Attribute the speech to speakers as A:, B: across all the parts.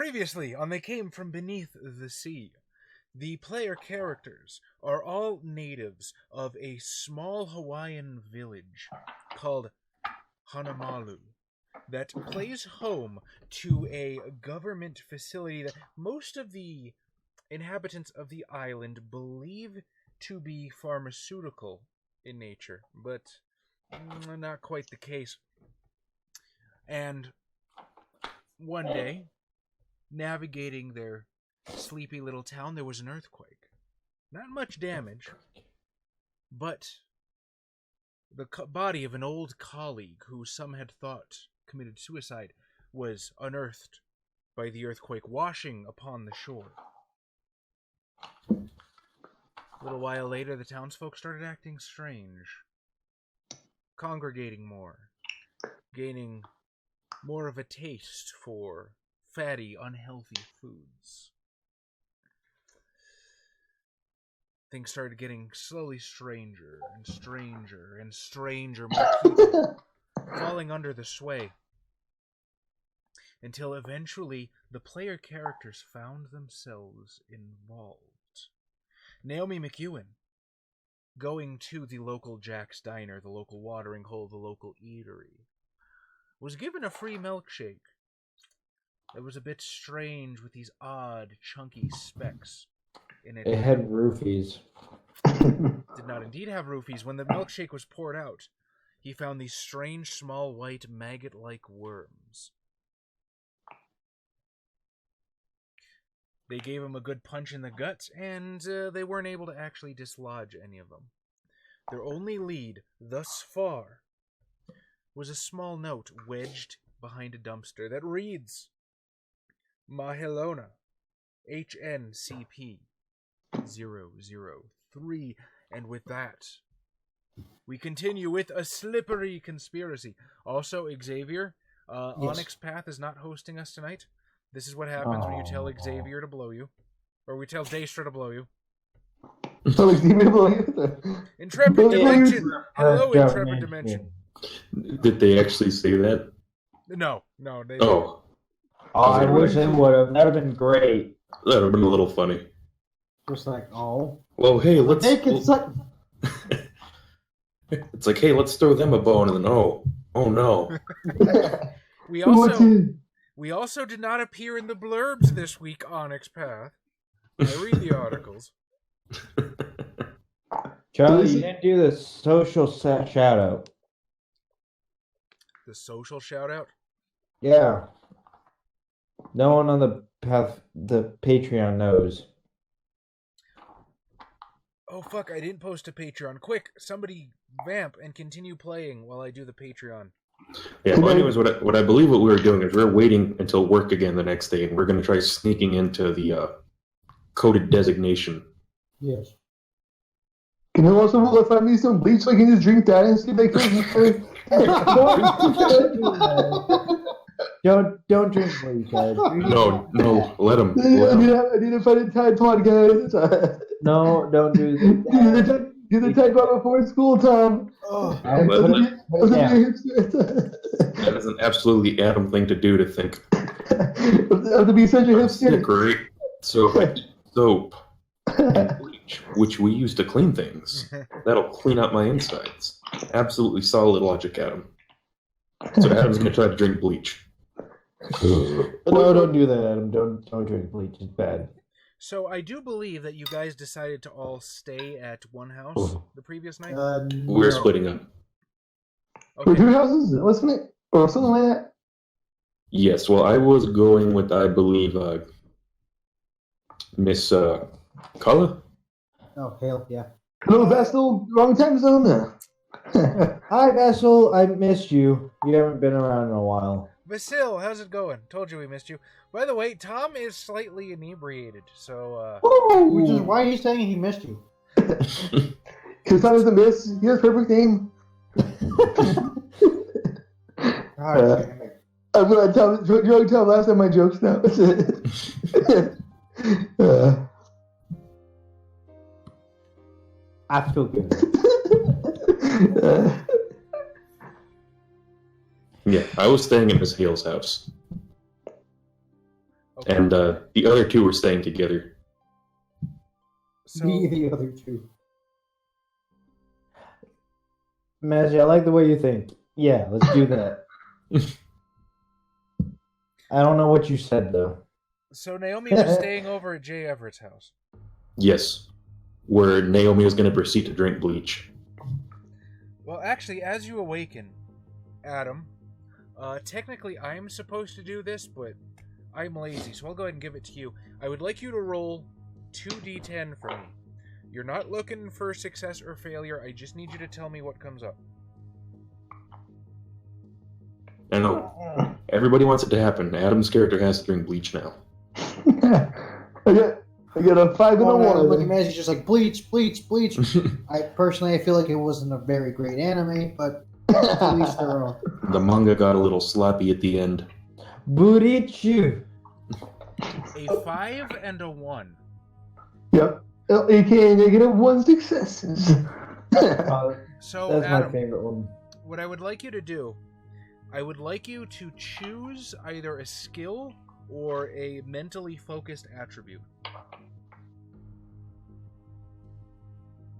A: Previously on They Came From Beneath the Sea, the player characters are all natives of a small Hawaiian village called Hanamalu that plays home to a government facility that most of the inhabitants of the island believe to be pharmaceutical in nature, but not quite the case. And one day, navigating their sleepy little town, there was an earthquake. Not much damage, but the body of an old colleague who some had thought committed suicide was unearthed by the earthquake washing upon the shore. A little while later, the townsfolk started acting strange, congregating more, gaining more of a taste for fatty, unhealthy foods. Things started getting slowly stranger and stranger and stranger, more people falling under the sway, until eventually the player characters found themselves involved. Naomi McEwen, going to the local Jack's Diner, the local watering hole, the local eatery, was given a free milkshake. It was a bit strange with these odd, chunky specks in it.
B: It had roofies.
A: Did not indeed have roofies. When the milkshake was poured out, he found these strange, small, white, maggot-like worms. They gave him a good punch in the gut, and they weren't able to actually dislodge any of them. Their only lead, thus far, was a small note wedged behind a dumpster that reads, Mahelona, HNCP 003. And with that, we continue with a slippery conspiracy. Also, Xavier,
C: Yes.
A: Onyx Path is not hosting us tonight. This is what happens when you tell Xavier to blow you. Or we tell Daestra to blow you.
D: Tell Xavier to blow you?
A: Intrepid Dimension! Hello, Intrepid Dimension.
E: Did they actually say that?
A: No, they
E: Oh.
B: I wish they would have. That would have been great.
E: That would have been a little funny.
C: Just like, oh.
E: Well, hey, let's...
C: They can suck.
E: It's like, hey, let's throw them a bone, and then, oh no.
A: We also did not appear in the blurbs this week, Onyx Path. I read the articles.
B: Charlie, you didn't do the social shout-out.
A: The social shout-out?
B: Yeah. No one on the Patreon knows.
A: Oh, fuck, I didn't post a Patreon. Quick, somebody vamp and continue playing while I do the Patreon.
E: Yeah, well, anyways, what I believe what we were doing is we're waiting until work again the next day, and we're going to try sneaking into the coded designation.
C: Yes.
D: Can you also find me some bleach so I can just drink that and see if they can...
B: Don't drink bleach, guys.
E: No, let them.
D: I need to find a Tide Pod, guys.
B: No, don't do that.
D: Do the Tide Pod before school, Tom.
C: Oh.
E: That is an absolutely Adam thing to do, to think.
D: To be such a hipster.
E: Great soap and bleach, which we use to clean things. That'll clean out my insides. Absolutely solid logic, Adam. So Adam's going to try to drink bleach.
B: No, don't do that, Adam. Don't drink bleach. It's bad.
A: So I do believe that you guys decided to all stay at one house the previous night?
E: We're splitting up.
D: For
A: Okay.
D: 2 houses, wasn't it? Or something like that?
E: Yes, well, I was going with, I believe, Miss Kala?
C: Oh, hell, yeah.
D: Hello, Vasil. Wrong time zone there.
B: Hi, Vasil. I missed you. You haven't been around in a while.
A: Vasil, how's it going? Told you we missed you. By the way, Tom is slightly inebriated, so,
C: Which is why he's saying he missed you.
D: Because Tom doesn't miss. He has perfect name. I'm going to tell last time my jokes now.
B: I feel good.
E: Yeah, I was staying at Miss Hale's house.
A: okay.
E: And the other two were staying together.
A: So,
C: The other two.
B: Maggie, I like the way you think. Yeah, let's do that. I don't know what you said, though.
A: so Naomi was staying over at Jay Everett's house.
E: Yes. Where Naomi was going to proceed to drink bleach.
A: Well, actually, as you awaken, Adam, technically I'm supposed to do this, but I'm lazy, so I'll go ahead and give it to you. I would like you to roll 2d10 for me. You're not looking for success or failure. I just need you to tell me what comes up.
E: I know. Everybody wants it to happen. Adam's character has to drink bleach now.
D: I got a 5 and a
C: Look
D: 1.
C: at Maggie's just like bleach. I feel like it wasn't a very great anime, but at least their own.
E: The manga got a little sloppy at the end.
B: Burichu.
A: A 5 and a 1.
D: Yep. AKA -1 successes.
A: So,
B: That's my
A: Adam,
B: favorite one.
A: what I would like you to do, I would like you to choose either a skill or a mentally focused attribute.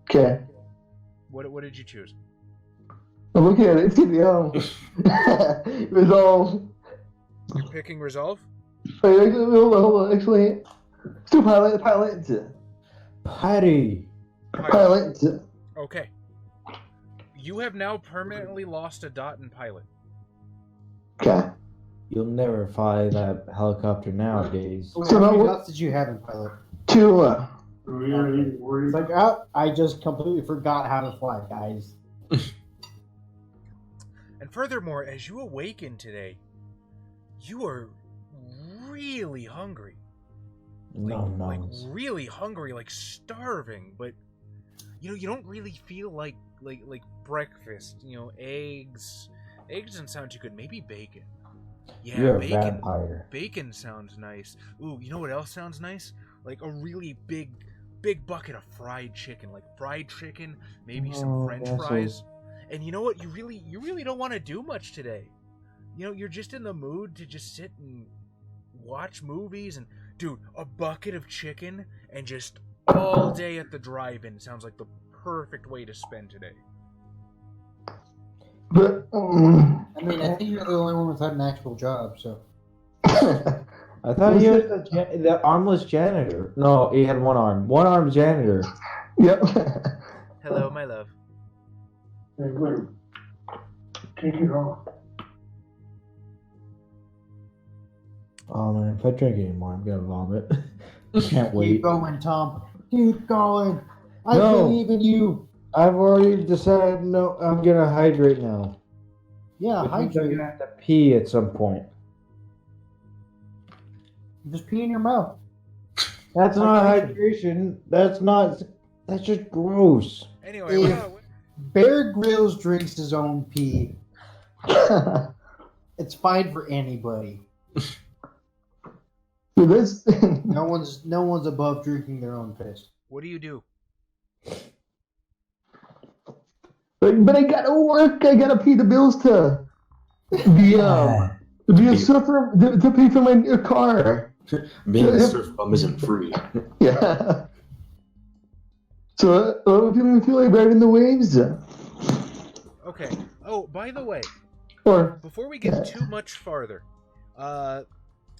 D: Okay.
A: What did you choose?
D: I'm looking at it. It's gonna be resolve.
A: You're picking resolve?
D: Wait, actually, hold on. Actually, still pilot.
B: Patty.
A: Okay. You have now permanently lost a dot in pilot.
D: Okay.
B: You'll never fly that helicopter nowadays.
C: So
D: So
C: how
D: now
C: many
D: what-
C: dots did you have in pilot?
D: 2.
C: It's like, oh, I just completely forgot how to fly, guys.
A: And furthermore, as you awaken today, you are really hungry. Like really hungry, like starving, but you don't really feel like breakfast. Eggs doesn't sound too good. Maybe bacon. Yeah,
B: You're a
A: bacon.
B: vampire.
A: Bacon sounds nice. Ooh, you know what else sounds nice? Like a really big bucket of fried chicken, maybe some French
B: that's
A: fries. And you know what? You really don't want to do much today. You're just in the mood to just sit and watch movies. And dude, a bucket of chicken and just all day at the drive-in sounds like the perfect way to spend today.
D: But
C: I mean, I think you're the only one without an actual job, so.
B: I thought you was the armless janitor. No, he had one arm. One arm janitor.
D: Yep.
A: Hello, my love.
D: Take it off.
B: Oh man, if I drink anymore, I'm gonna vomit. Can't
C: Keep
B: wait.
C: going, Tom. Keep going. I
B: No.
C: believe in you.
B: I've already decided. No, I'm gonna hydrate now.
C: Yeah,
B: Which means I'm
C: hydrate.
B: gonna have to pee at some point.
C: Just pee in your mouth.
B: That's not
C: Hydration.
B: hydration. That's just gross.
A: Anyway,
C: If Bear Grylls drinks his own pee, it's fine for anybody.
D: This.
C: No one's above drinking their own piss.
A: what do you do?
D: But I gotta work. I gotta pay the bills to be a surfer to pay for my car.
E: Being a surf bum isn't free.
D: Yeah. So I feel like riding the waves.
A: Okay. Oh, by the way,
D: Or
A: before we get too much farther,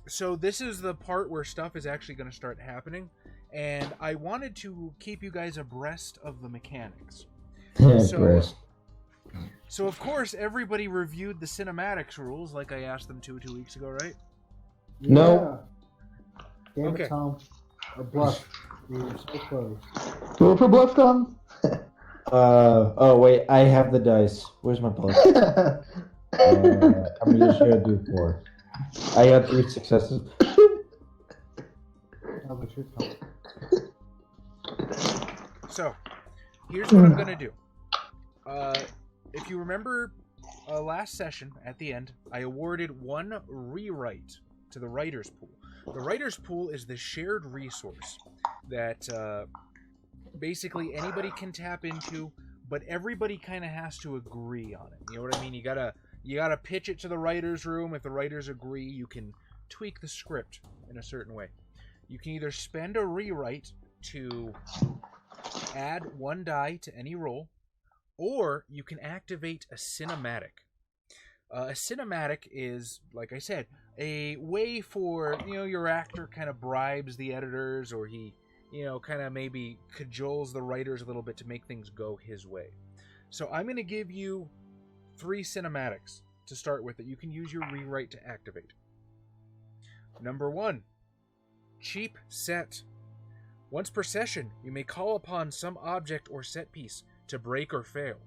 A: so this is the part where stuff is actually going to start happening, and I wanted to keep you guys abreast of the mechanics.
B: Gross.
A: So of course, everybody reviewed the cinematics rules like I asked them to 2 weeks ago, right?
B: No.
C: Yeah. Damn
A: Okay.
C: it, Tom. Or bluff. You're so close.
D: go for bluff, Tom.
B: Oh wait, I have the dice. Where's my bluff? I'm just gonna do 4. I got 3 successes.
C: Oh, but you're Tom.
A: So, here's what I'm going to do. If you remember last session, at the end, I awarded 1 rewrite to the writer's pool. The writer's pool is the shared resource that basically anybody can tap into, but everybody kind of has to agree on it. You know what I mean? You gotta pitch it to the writer's room. If the writers agree, you can tweak the script in a certain way. You can either spend a rewrite to add 1 die to any roll, or you can activate a cinematic. A cinematic is, like I said, a way for, your actor kind of bribes the editors, or he, kind of maybe cajoles the writers a little bit to make things go his way. So I'm going to give you 3 cinematics to start with that you can use your rewrite to activate. Number 1, cheap set. Once per session, you may call upon some object or set piece to break or fail.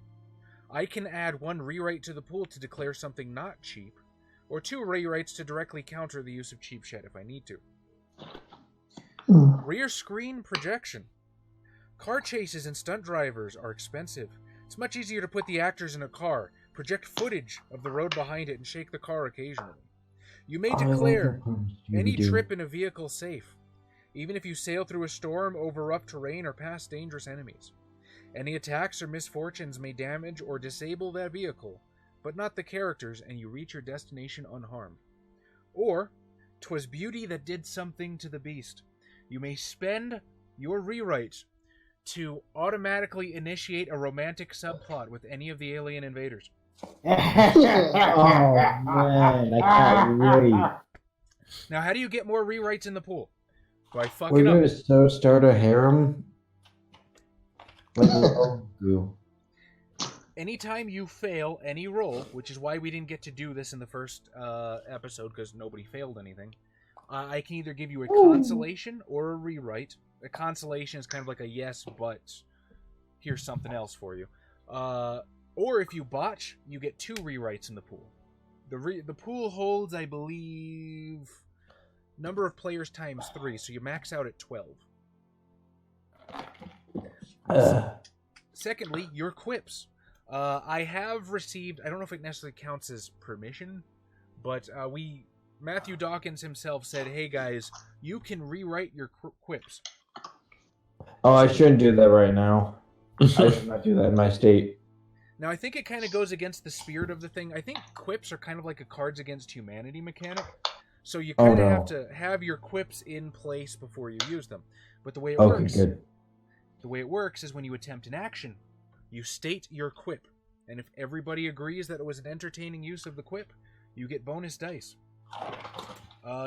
A: I can add 1 rewrite to the pool to declare something not cheap, or 2 rewrites to directly counter the use of cheap shit if I need to. Rear screen projection. Car chases and stunt drivers are expensive. It's much easier to put the actors in a car, project footage of the road behind it, and shake the car occasionally. You may declare any trip in a vehicle safe, even if you sail through a storm, over rough terrain, or past dangerous enemies. Any attacks or misfortunes may damage or disable that vehicle, but not the characters, and you reach your destination unharmed. Or, 'twas beauty that did something to the beast. You may spend your rewrite to automatically initiate a romantic subplot with any of the alien invaders.
B: Oh man, I can't wait.
A: Now, how do you get more rewrites in the pool? Do I fuck
B: We're
A: it
B: gonna
A: up?
B: start a harem. Like we all do.
A: Anytime you fail any roll, which is why we didn't get to do this in the first episode because nobody failed anything, I can either give you a consolation or a rewrite. A consolation is kind of like a yes, but here's something else for you. Or if you botch, you get 2 rewrites in the pool. The pool holds, I believe, number of players times 3, so you max out at 12. Secondly, your quips. I have received, I don't know if it necessarily counts as permission, but Matthew Dawkins himself said, hey guys, you can rewrite your quips.
B: Oh, I shouldn't do that right now. I should not do that in my state.
A: Now, I think it kind of goes against the spirit of the thing. I think quips are kind of like a Cards Against Humanity mechanic. So you kind of have to have your quips in place before you use them. But the way it works is when you attempt an action, you state your quip. And if everybody agrees that it was an entertaining use of the quip, you get bonus dice.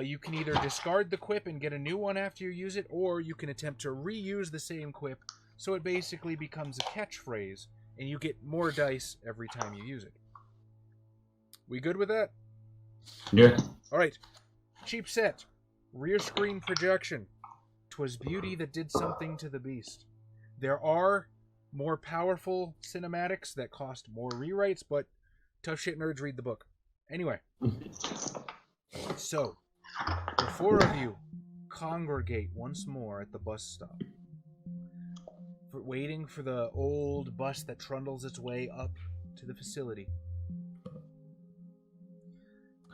A: You can either discard the quip and get a new one after you use it, or you can attempt to reuse the same quip, so it basically becomes a catchphrase, and you get more dice every time you use it. We good with that?
E: Yeah.
A: Alright. Cheap set. Rear screen projection. 'Twas beauty that did something to the beast. There are more powerful cinematics that cost more rewrites, but tough shit nerds read the book. Anyway. So, the 4 of you congregate once more at the bus stop, waiting for the old bus that trundles its way up to the facility.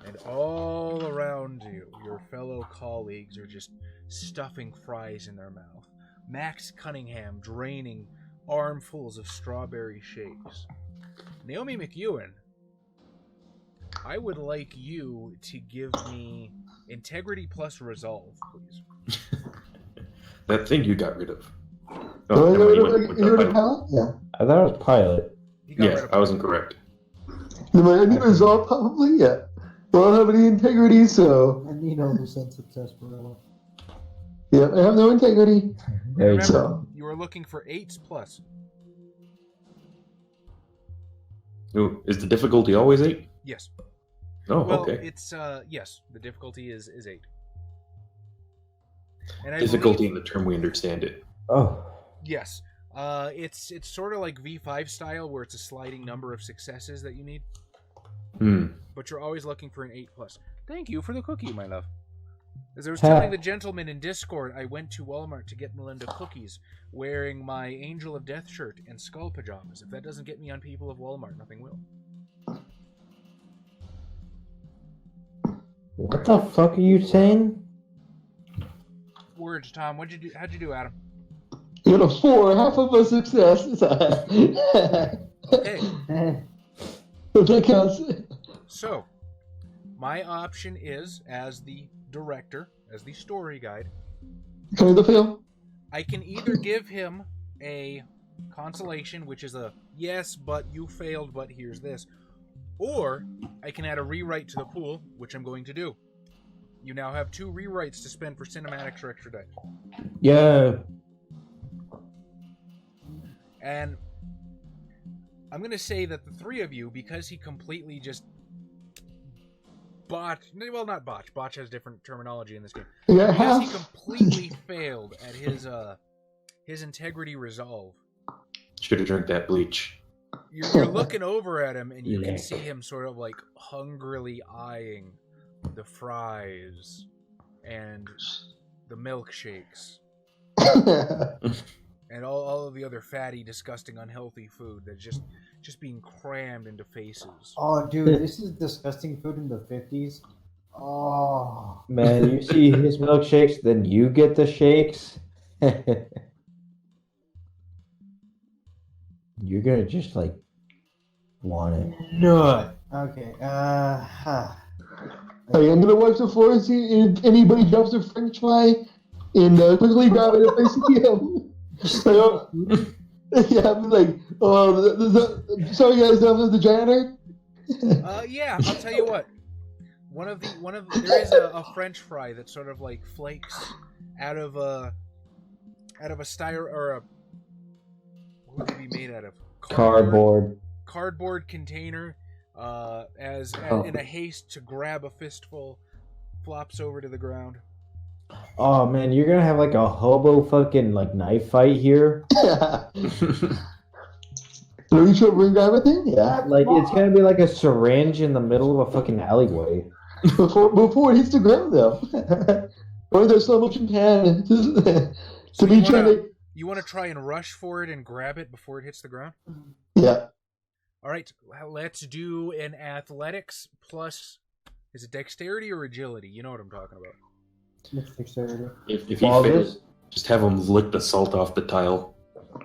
A: And all around you, your fellow colleagues are just stuffing fries in their mouth. Max Cunningham draining armfuls of strawberry shakes. Naomi McEwen, I would like you to give me integrity plus resolve, please.
E: That thing you got rid of.
D: Oh,
E: never mind, you went with the pilot.
D: pilot? Yeah.
B: I thought it was pilot.
E: Yeah, I was incorrect.
D: The any result, probably, yeah. Well, I don't have any integrity, so...
C: And you know who said sarsaparilla.
D: Yeah, I have no integrity.
B: There you
A: Remember,
B: go.
A: you are looking for 8s plus.
E: Ooh, is the difficulty always 8?
A: Yes.
E: Oh,
A: Well,
E: okay.
A: it's, yes, the difficulty is 8. And I
E: Difficulty
A: believe,
E: in the term we understand it.
B: Oh.
A: yes. It's sort of like V5 style, where it's a sliding number of successes that you need. But you're always looking for an 8 plus. Thank you for the cookie, my love. As I was telling the gentleman in Discord, I went to Walmart to get Melinda cookies, wearing my Angel of Death shirt and skull pajamas. If that doesn't get me on people of Walmart, nothing will.
B: What the fuck are you saying?
A: Words, Tom. How'd you do, Adam?
D: You got a 4, half of a success.
A: Okay.
D: If that counts.
A: So, my option is, as the director, as the story guide,
D: Kind of fail.
A: I can either give him a consolation, which is a yes, but you failed, but here's this, or I can add a rewrite to the pool, which I'm going to do. You now have 2 rewrites to spend for cinematics or extra die.
B: Yeah.
A: And I'm going to say that the 3 of you, because he completely just botched, well, not botched, botch has different terminology in this game,
D: Yeah.
A: because he completely failed at his integrity resolve.
E: Should have drank that bleach.
A: You're looking over at him, and you can see him sort of like hungrily eyeing the fries and the milkshakes and all of the other fatty, disgusting, unhealthy food that's just being crammed into faces.
C: Oh, dude, this is disgusting food in the 50s. Oh.
B: Man, you see his milkshakes, then you get the shakes. You're gonna just like want it.
C: Nut. Okay.
D: Hey, I'm gonna watch the floor and see if anybody drops a French fry and quickly grab it and face him. Yeah, I'm like, oh, sorry guys, the janitor.
A: Yeah, I'll tell you what. There is a French fry that sort of like flakes out of a styro or a, what would it be made out of? Cardboard container. In a haste to grab a fistful, flops over to the ground.
B: Oh man, you're gonna have like a hobo fucking like knife fight here.
D: Are you sure we're gonna grab everything? Yeah.
B: Like it's gonna be like a syringe in the middle of a fucking alleyway.
D: Before it hits the ground though. Or the slow motion pan.
A: So you want to try and rush for it and grab it before it hits the ground?
D: Yeah.
A: All right, well, let's do an athletics plus. Is it dexterity or agility? You know what I'm talking about.
C: It's dexterity.
E: If he fails, just have him lick the salt off the tile.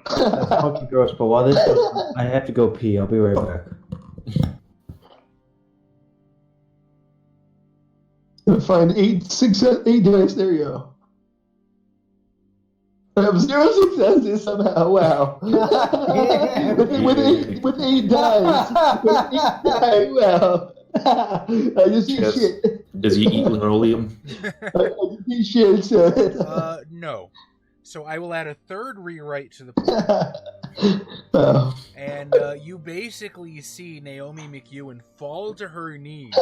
B: That's fucking gross, but while this goes, I have to go pee. I'll be right back.
D: Gonna find 8 dice. There you go. I have 0 successes somehow. Wow. with 8 dice. Wow. I just eat shit.
E: Does he eat linoleum?
D: I just eat shit. So.
A: No. So I will add a 3rd rewrite to the
D: Oh.
A: and you basically see Naomi McEwen fall to her knees,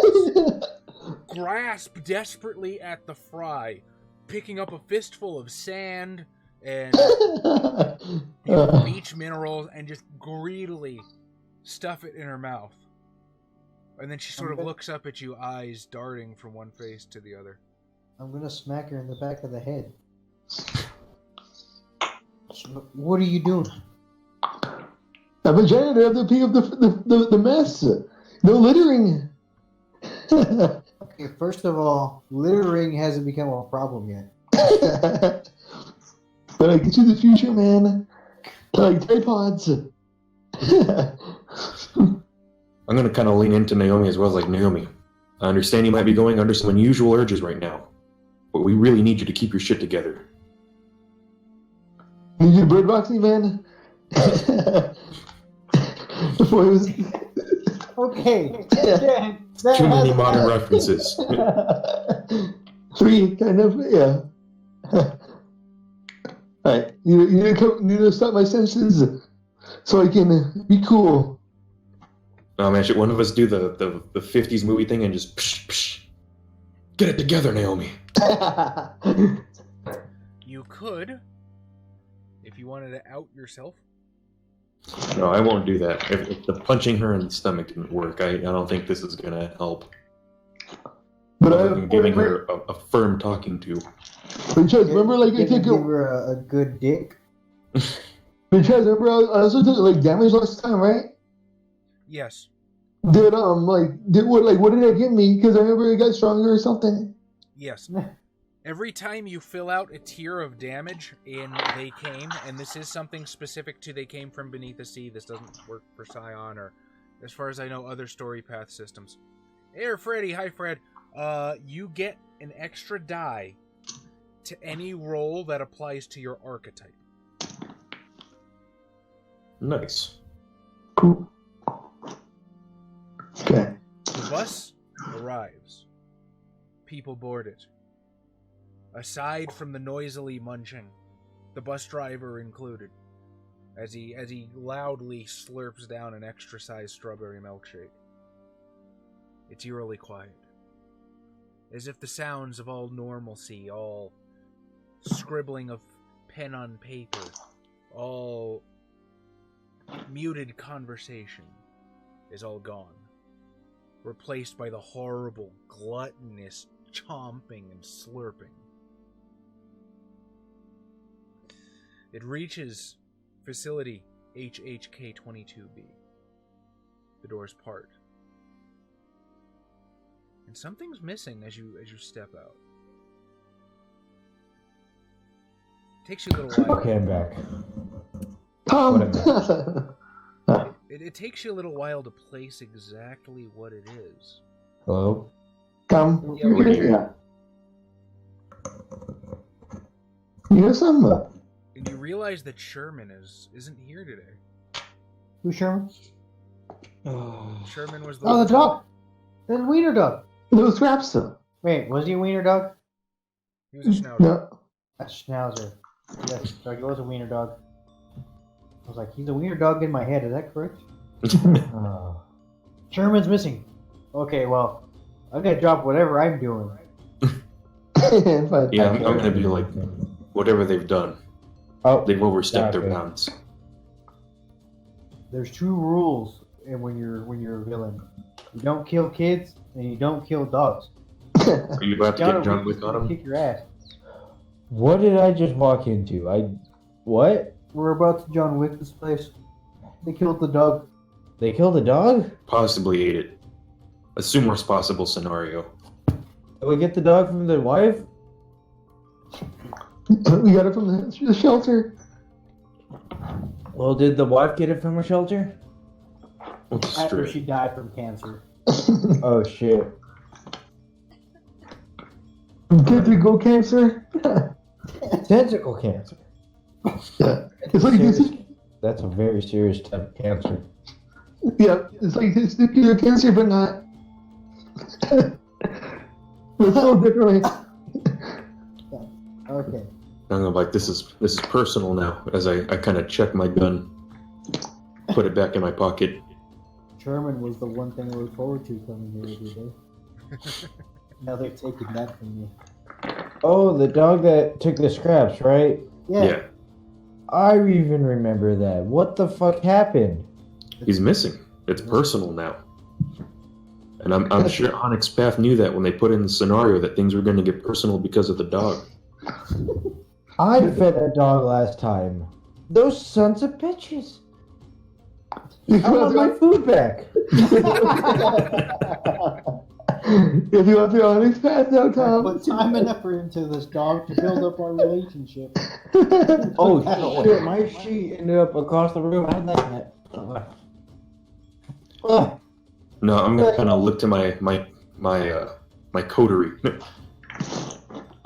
A: grasp desperately at the fry, picking up a fistful of sand and beach minerals, and just greedily stuff it in her mouth. And then she sort of looks up at you, eyes darting from one face to the other.
C: I'm gonna smack her in the back of the head. What are you doing?
D: I'm a janitor. I have to pick up the mess. No littering.
C: Okay, first of all, littering hasn't become a problem yet.
D: But I get you the future, man. Like tripods.
E: I'm going to kind of lean into Naomi as well. Like, Naomi, I understand you might be going under some unusual urges right now, but we really need you to keep your shit together.
D: Need you bird boxing, man? Before it was...
C: Okay.
E: Too many modern references.
D: 3, kind of, yeah. Alright, you need to stop my senses so I can be cool.
E: Oh man, should one of us do the 50s movie thing and just psh, psh. Get it together, Naomi.
A: You could, if you wanted to out yourself.
E: No, I won't do that. If the punching her in the stomach didn't work, I don't think this is going to help.
D: But
E: I'm giving her a firm talking to.
D: Remember, like, I took
C: give her a good dick.
D: Because remember, I also took like damage last time, right?
A: Yes.
D: What did it give me? Because I remember it got stronger or something.
A: Yes. Every time you fill out a tier of damage in They Came, and this is something specific to They Came from Beneath the Sea, this doesn't work for Scion or, as far as I know, other story path systems. Hey, Freddy. Hi, Fred. You get an extra die to any role that applies to your archetype.
E: Nice.
D: Cool. Okay.
A: The bus arrives. People board it. Aside from the noisily munching, the bus driver included, as he loudly slurps down an extra-sized strawberry milkshake. It's eerily quiet, as if the sounds of all normalcy, all scribbling of pen on paper, all muted conversation is all gone, replaced by the horrible, gluttonous chomping and slurping. It reaches facility HHK-22B. The doors part. And something's missing as you step out. Takes you a little while.
B: Okay, I'm back.
D: Tom!
A: It takes you a little while to place exactly what it is.
B: Hello?
D: Tom?
A: Yeah, we're
D: Yeah. You know something?
A: And you realize that Sherman isn't here today.
C: Who's Sherman?
A: Sherman was the
C: Oh, the dog. The wiener dog.
D: Those Rapster.
C: Wait, was he a wiener dog?
A: He was a schnauzer.
D: No.
C: That's Schnauzer. Yes, dog. He was a wiener dog. I was like, he's a wiener dog in my head. Is that correct? Sherman's missing. Okay, well, I'm gonna drop whatever I'm doing.
E: Yeah, I'm gonna be like, whatever they've done.
B: Oh,
E: They've overstepped their
B: okay.
E: bounds.
C: There's two rules when you're a villain. You don't kill kids and you don't kill dogs.
E: Are you about to get John Wick on him?
C: Kick your ass.
B: What did I just walk into? What?
C: We're about to John Wick this place. They killed the dog.
B: They killed a dog?
E: Possibly ate it. Assume worst possible scenario.
B: Did we get the dog from the wife?
D: We got it from the shelter.
B: Well, did the wife get it from a shelter?
E: What's
C: After
E: straight?
C: she died from cancer.
B: Oh, shit.
D: Get to go cancer.
B: Tentacle cancer.
D: Yeah. It's like this.
B: That's a very serious type of cancer.
D: Yeah. It's like testicular cancer, but not. It's so differently.
C: Okay.
E: I'm like, this is personal now. As I kind of check my gun, put it back in my pocket.
C: Sherman was the one thing I look forward to coming here every day. Now they're taking that from me.
B: Oh, the dog that took the scraps, right?
E: Yeah,
B: I even remember that. What the fuck happened?
E: he's missing. It's personal now. And I'm sure Onyx Path knew that when they put in the scenario that things were going to get personal because of the dog.
B: I fed a dog last time. Those sons of bitches. I want my food back.
D: If you want to be on his path now,
C: I
D: Tom.
C: put time and effort into this dog to build up our relationship.
B: Oh shit! My sheet ended up across the room. How'd that get? Ugh.
E: No, I'm gonna kind of look to my coterie.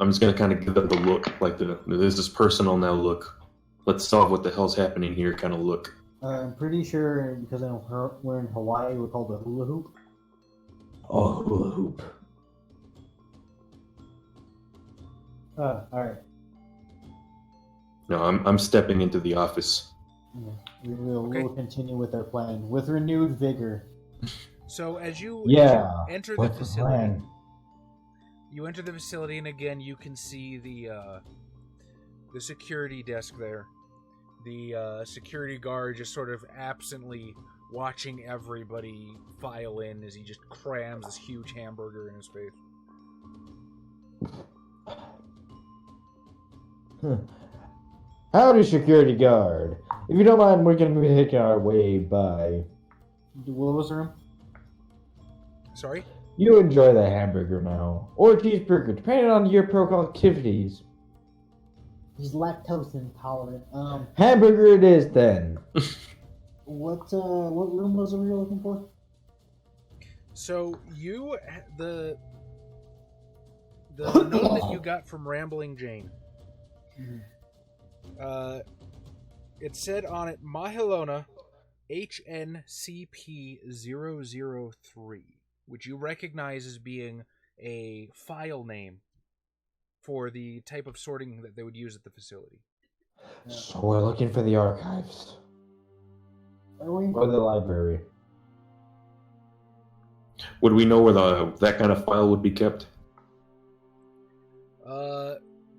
E: I'm just gonna kind of give them the look, like this is personal now look. Let's solve what the hell's happening here kind of look.
C: I'm pretty sure because we're in Hawaii, we're called a hula hoop.
B: Oh, hula hoop.
C: Alright.
E: No, I'm stepping into the office.
C: We'll continue with our plan with renewed vigor.
A: So as you enter the
B: What's the
A: facility,
B: plan?
A: you enter the facility, and again you can see the security desk there. The security guard just sort of absently watching everybody file in as he just crams this huge hamburger in his face.
B: Howdy, security guard. If you don't mind, we're going to be taking our way by.
C: What was the room?
A: Sorry?
B: You enjoy that hamburger now. Or cheeseburger, depending on your proclivities.
C: He's lactose intolerant.
B: Hamburger it is then.
C: What room was it we were looking for?
A: So the The note that you got from Rambling Jane. It said on it, Mahilona HNCP003, which you recognize as being a file name for the type of sorting that they would use at the facility.
B: So we're looking for the archives.
C: Are we?
B: Or the library.
E: Would we know where that kind of file would be kept?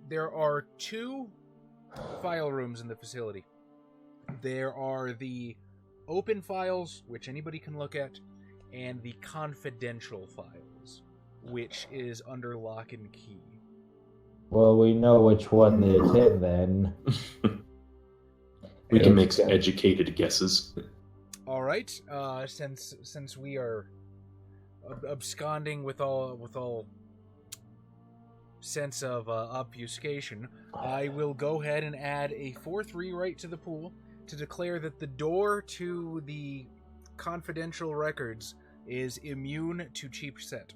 A: There are 2 file rooms in the facility. There are the open files, which anybody can look at, and the confidential files, which is under lock and key.
B: Well, we know which one it's in then.
E: We can make some educated guesses.
A: All right. Since we are absconding with all sense of obfuscation, I will go ahead and add a 4-3 right to the pool to declare that the door to the confidential records is immune to cheap set.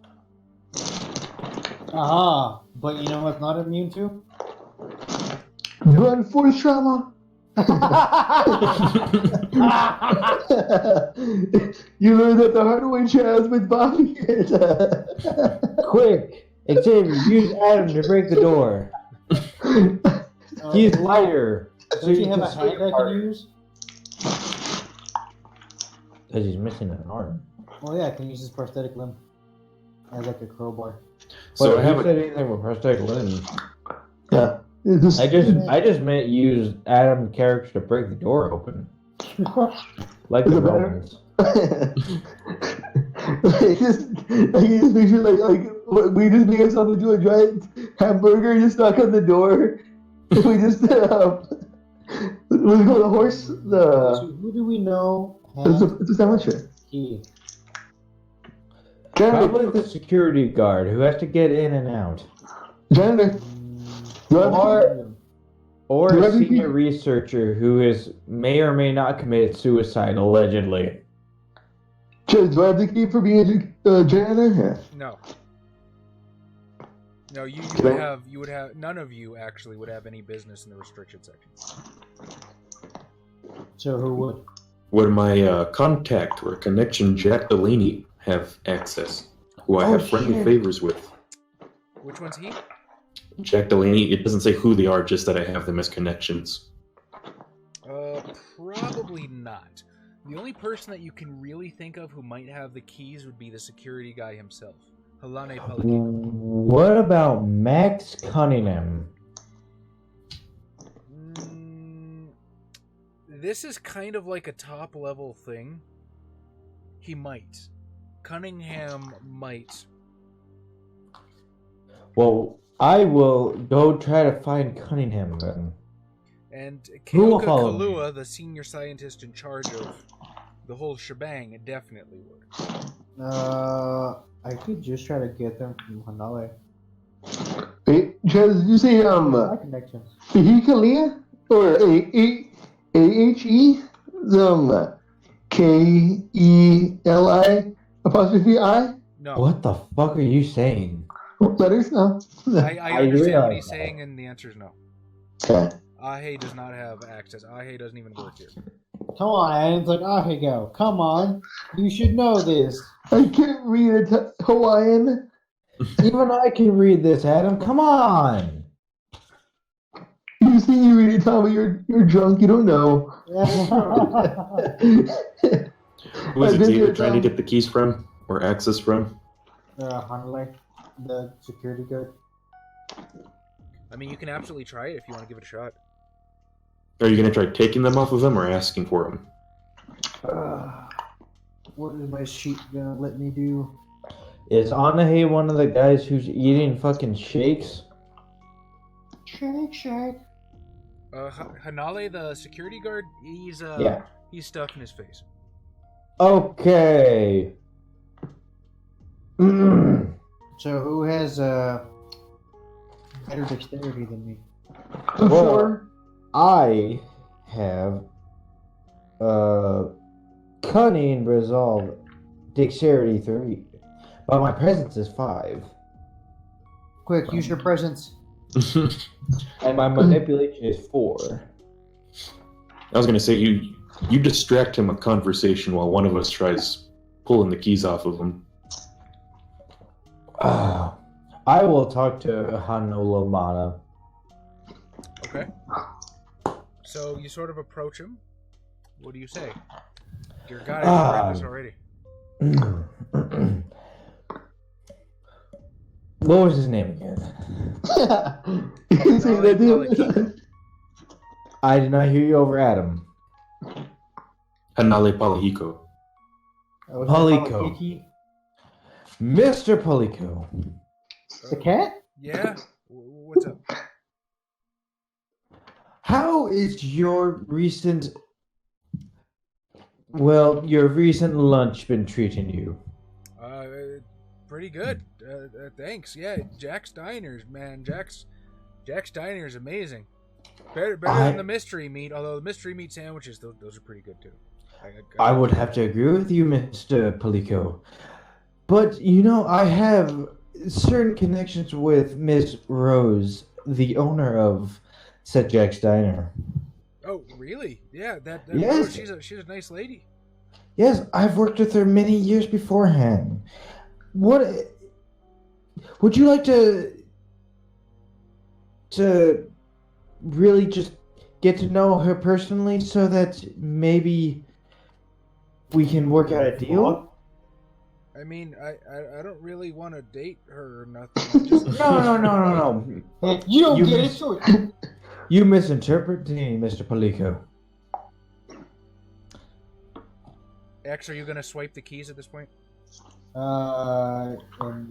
C: Aha! But you know what's not immune to?
D: Run for trauma. You learned that the hard way, Chaz, with Bobby.
B: Quick! Xavier, use Adam to break the door. Use lighter.
C: Don't you have a hand I can use?
B: Because he's missing an arm.
C: Well, yeah, I can use his prosthetic limb as like a crowbar.
E: So
B: But
E: I
B: I
E: have
B: haven't said anything with prosthetic limb.
D: Yeah.
B: I just meant use Adam's character to break the door open. Like the Romans.
D: I just picture like we just make ourselves into a giant hamburger, just knock on the door. And we just what's it called, the horse?
C: So who do we know has
D: It's a sandwich.
C: key?
B: Probably the security guard who has to get in and out.
D: Janitor.
B: Or
D: Do I
B: a
D: have the
B: senior
D: key?
B: researcher who may or may not commit suicide, allegedly.
D: Chaz, do I have the key for being a janitor?
A: No. No, you would have none of you actually would have any business in the restricted section.
C: So who would?
E: Would my contact or connection, Jack Delaney, have access? Who I have friendly favors with?
A: Which one's he?
E: Jack Delaney, it doesn't say who they are, just that I have them as connections.
A: Probably not. The only person that you can really think of who might have the keys would be the security guy himself, Helane Pellegrini.
B: What about Max Cunningham?
A: This is kind of like a top level thing. He might. Cunningham might.
B: Well, I will go try to find Cunningham then.
A: And
B: Who will
A: Keoka
B: follow me?
A: Kalua, the senior scientist in charge of the whole shebang, definitely would.
C: I could just try to get them from Hanale.
D: Wait, Chaz, did you say
C: My connections.
D: Hikalia or AHE? KELI apostrophe I?
A: No.
B: What the fuck are you saying?
D: Letters? No.
A: I
B: I
A: understand what
B: realize
A: he's
B: that.
A: saying, and the answer is no.
D: Okay.
A: Ahe does not have access. Ahe doesn't even work here.
C: Come on, and it's like, ah, here you go. Come on, you should know this.
D: I can't read Hawaiian.
B: Even I can read this, Adam. Come on!
D: You see, you read it, Tommy. You're drunk. You don't know.
E: Who is
D: I've been
E: Xavier
D: there,
E: trying to
D: Tom.
E: get the keys from? Or access from?
C: Hanale, the security guard.
A: I mean, you can absolutely try it if you want to give it a shot.
E: Are you going to try taking them off of them or asking for them?
C: What is my sheet gonna let me do?
B: Is Anahe one of the guys who's eating fucking shakes?
C: Shake.
A: Hanale, the security guard, he's stuffing his face.
B: Okay.
C: So who has better dexterity than me?
B: Well, I have cunning, resolve, dexterity 3, but my presence is 5.
C: Quick, use your presence.
B: And my manipulation is 4.
E: I was gonna say you distract him a conversation while one of us tries pulling the keys off of him.
B: I will talk to Hanolomana.
A: Okay. So you sort of approach him. What do you say? Your guy has read this already.
B: What was his name again? I did not hear you over Adam.
E: Hanale Palahiko.
B: Polyco. Mr. Polyco.
C: The cat?
A: Yeah? What's up?
B: How is your recent lunch been treating you?
A: Pretty good. Thanks. Yeah, Jack's Diners, man. Jack's Diner is amazing. Better than the mystery meat, although the mystery meat sandwiches, those are pretty good too.
B: I would have to agree with you, Mr. Polyco. But, I have certain connections with Miss Rose, the owner of said Jack's Diner.
A: Oh, really? Yeah, that
B: Yes.
A: She's a nice lady.
B: Yes, I've worked with her many years beforehand. What would you like to really just get to know her personally so that maybe we can work out a deal?
A: I mean, I don't really want to date her or nothing.
B: No.
C: You don't get it.
B: You misinterpret me, Mr. Polyco.
A: X, are you gonna swipe the keys at this point?
C: Am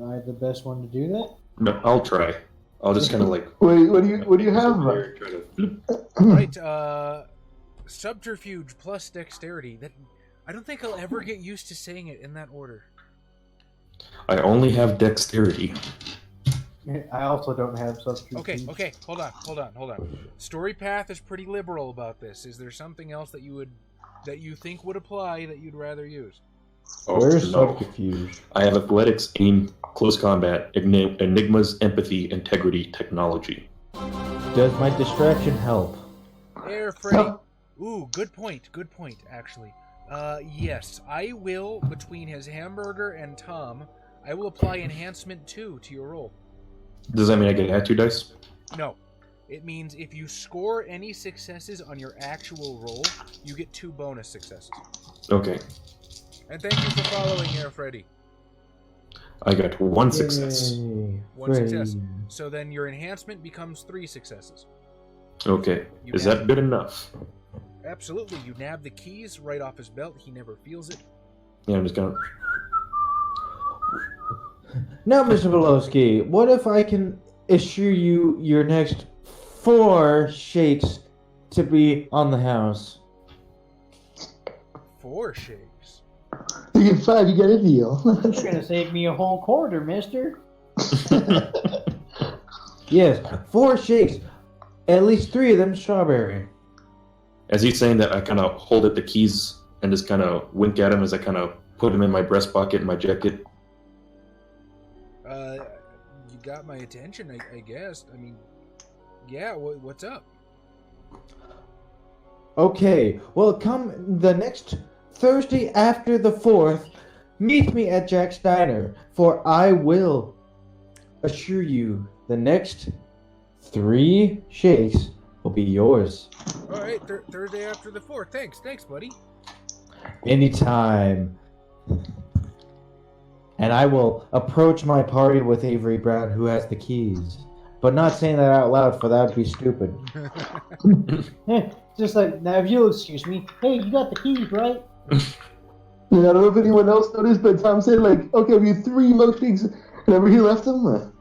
C: I the best one to do that?
E: No, I'll try. I'll just kind of like.
D: Wait, what do you have?
E: Try to flip.
A: Right, subterfuge plus dexterity. That I don't think I'll ever get used to saying it in that order.
E: I only have dexterity.
C: I also don't have substitute.
A: Okay, hold on. Story Path is pretty liberal about this. Is there something else that you think would apply that you'd rather use?
E: Oh,
B: Where's
E: no.
B: subterfuge?
E: I have athletics, aim, close combat, enigmas, empathy, integrity, technology.
B: Does my distraction help?
A: There, Freddy. Ooh, good point, actually. Yes, I will, between his hamburger and Tom, I will apply enhancement 2 to your roll.
E: Does that mean I get to add 2 dice?
A: No. It means if you score any successes on your actual roll, you get 2 bonus successes.
E: Okay.
A: And thank you for following here, Freddy.
E: I got 1 success.
B: Yay,
A: One
B: Freddy.
A: success. So then your enhancement becomes 3 successes.
E: Okay.
A: You
E: Is
A: got
E: that good enough?
A: Absolutely. You nab the keys right off his belt. He never feels it.
E: Yeah, I'm just gonna.
B: Now, Mr. Volosky, what if I can assure you your next 4 shakes to be on the house?
A: 4 shakes.
D: You get 5, you get a deal.
C: You're gonna save me a whole quarter, mister.
B: Yes, 4 shakes. At least 3 of them strawberry.
E: As he's saying that, I kind of hold up the keys and just kind of wink at him as I kind of put them in my breast pocket in my jacket.
A: You got my attention, I guess. I mean, yeah, what's up?
B: Okay, well, come the next Thursday after the 4th, meet me at Jack's Diner, for I will assure you the next 3 shakes will be yours.
A: All right, Thursday after the 4th. Thanks, buddy.
B: Anytime. And I will approach my party with Avery Brown, who has the keys. But not saying that out loud, for that would be stupid.
C: Just like, now if you'll excuse me, hey, you got the keys, right?
D: I don't know if anyone else noticed, but Tom said, like, okay, we have 3 milkshakes whenever he left them.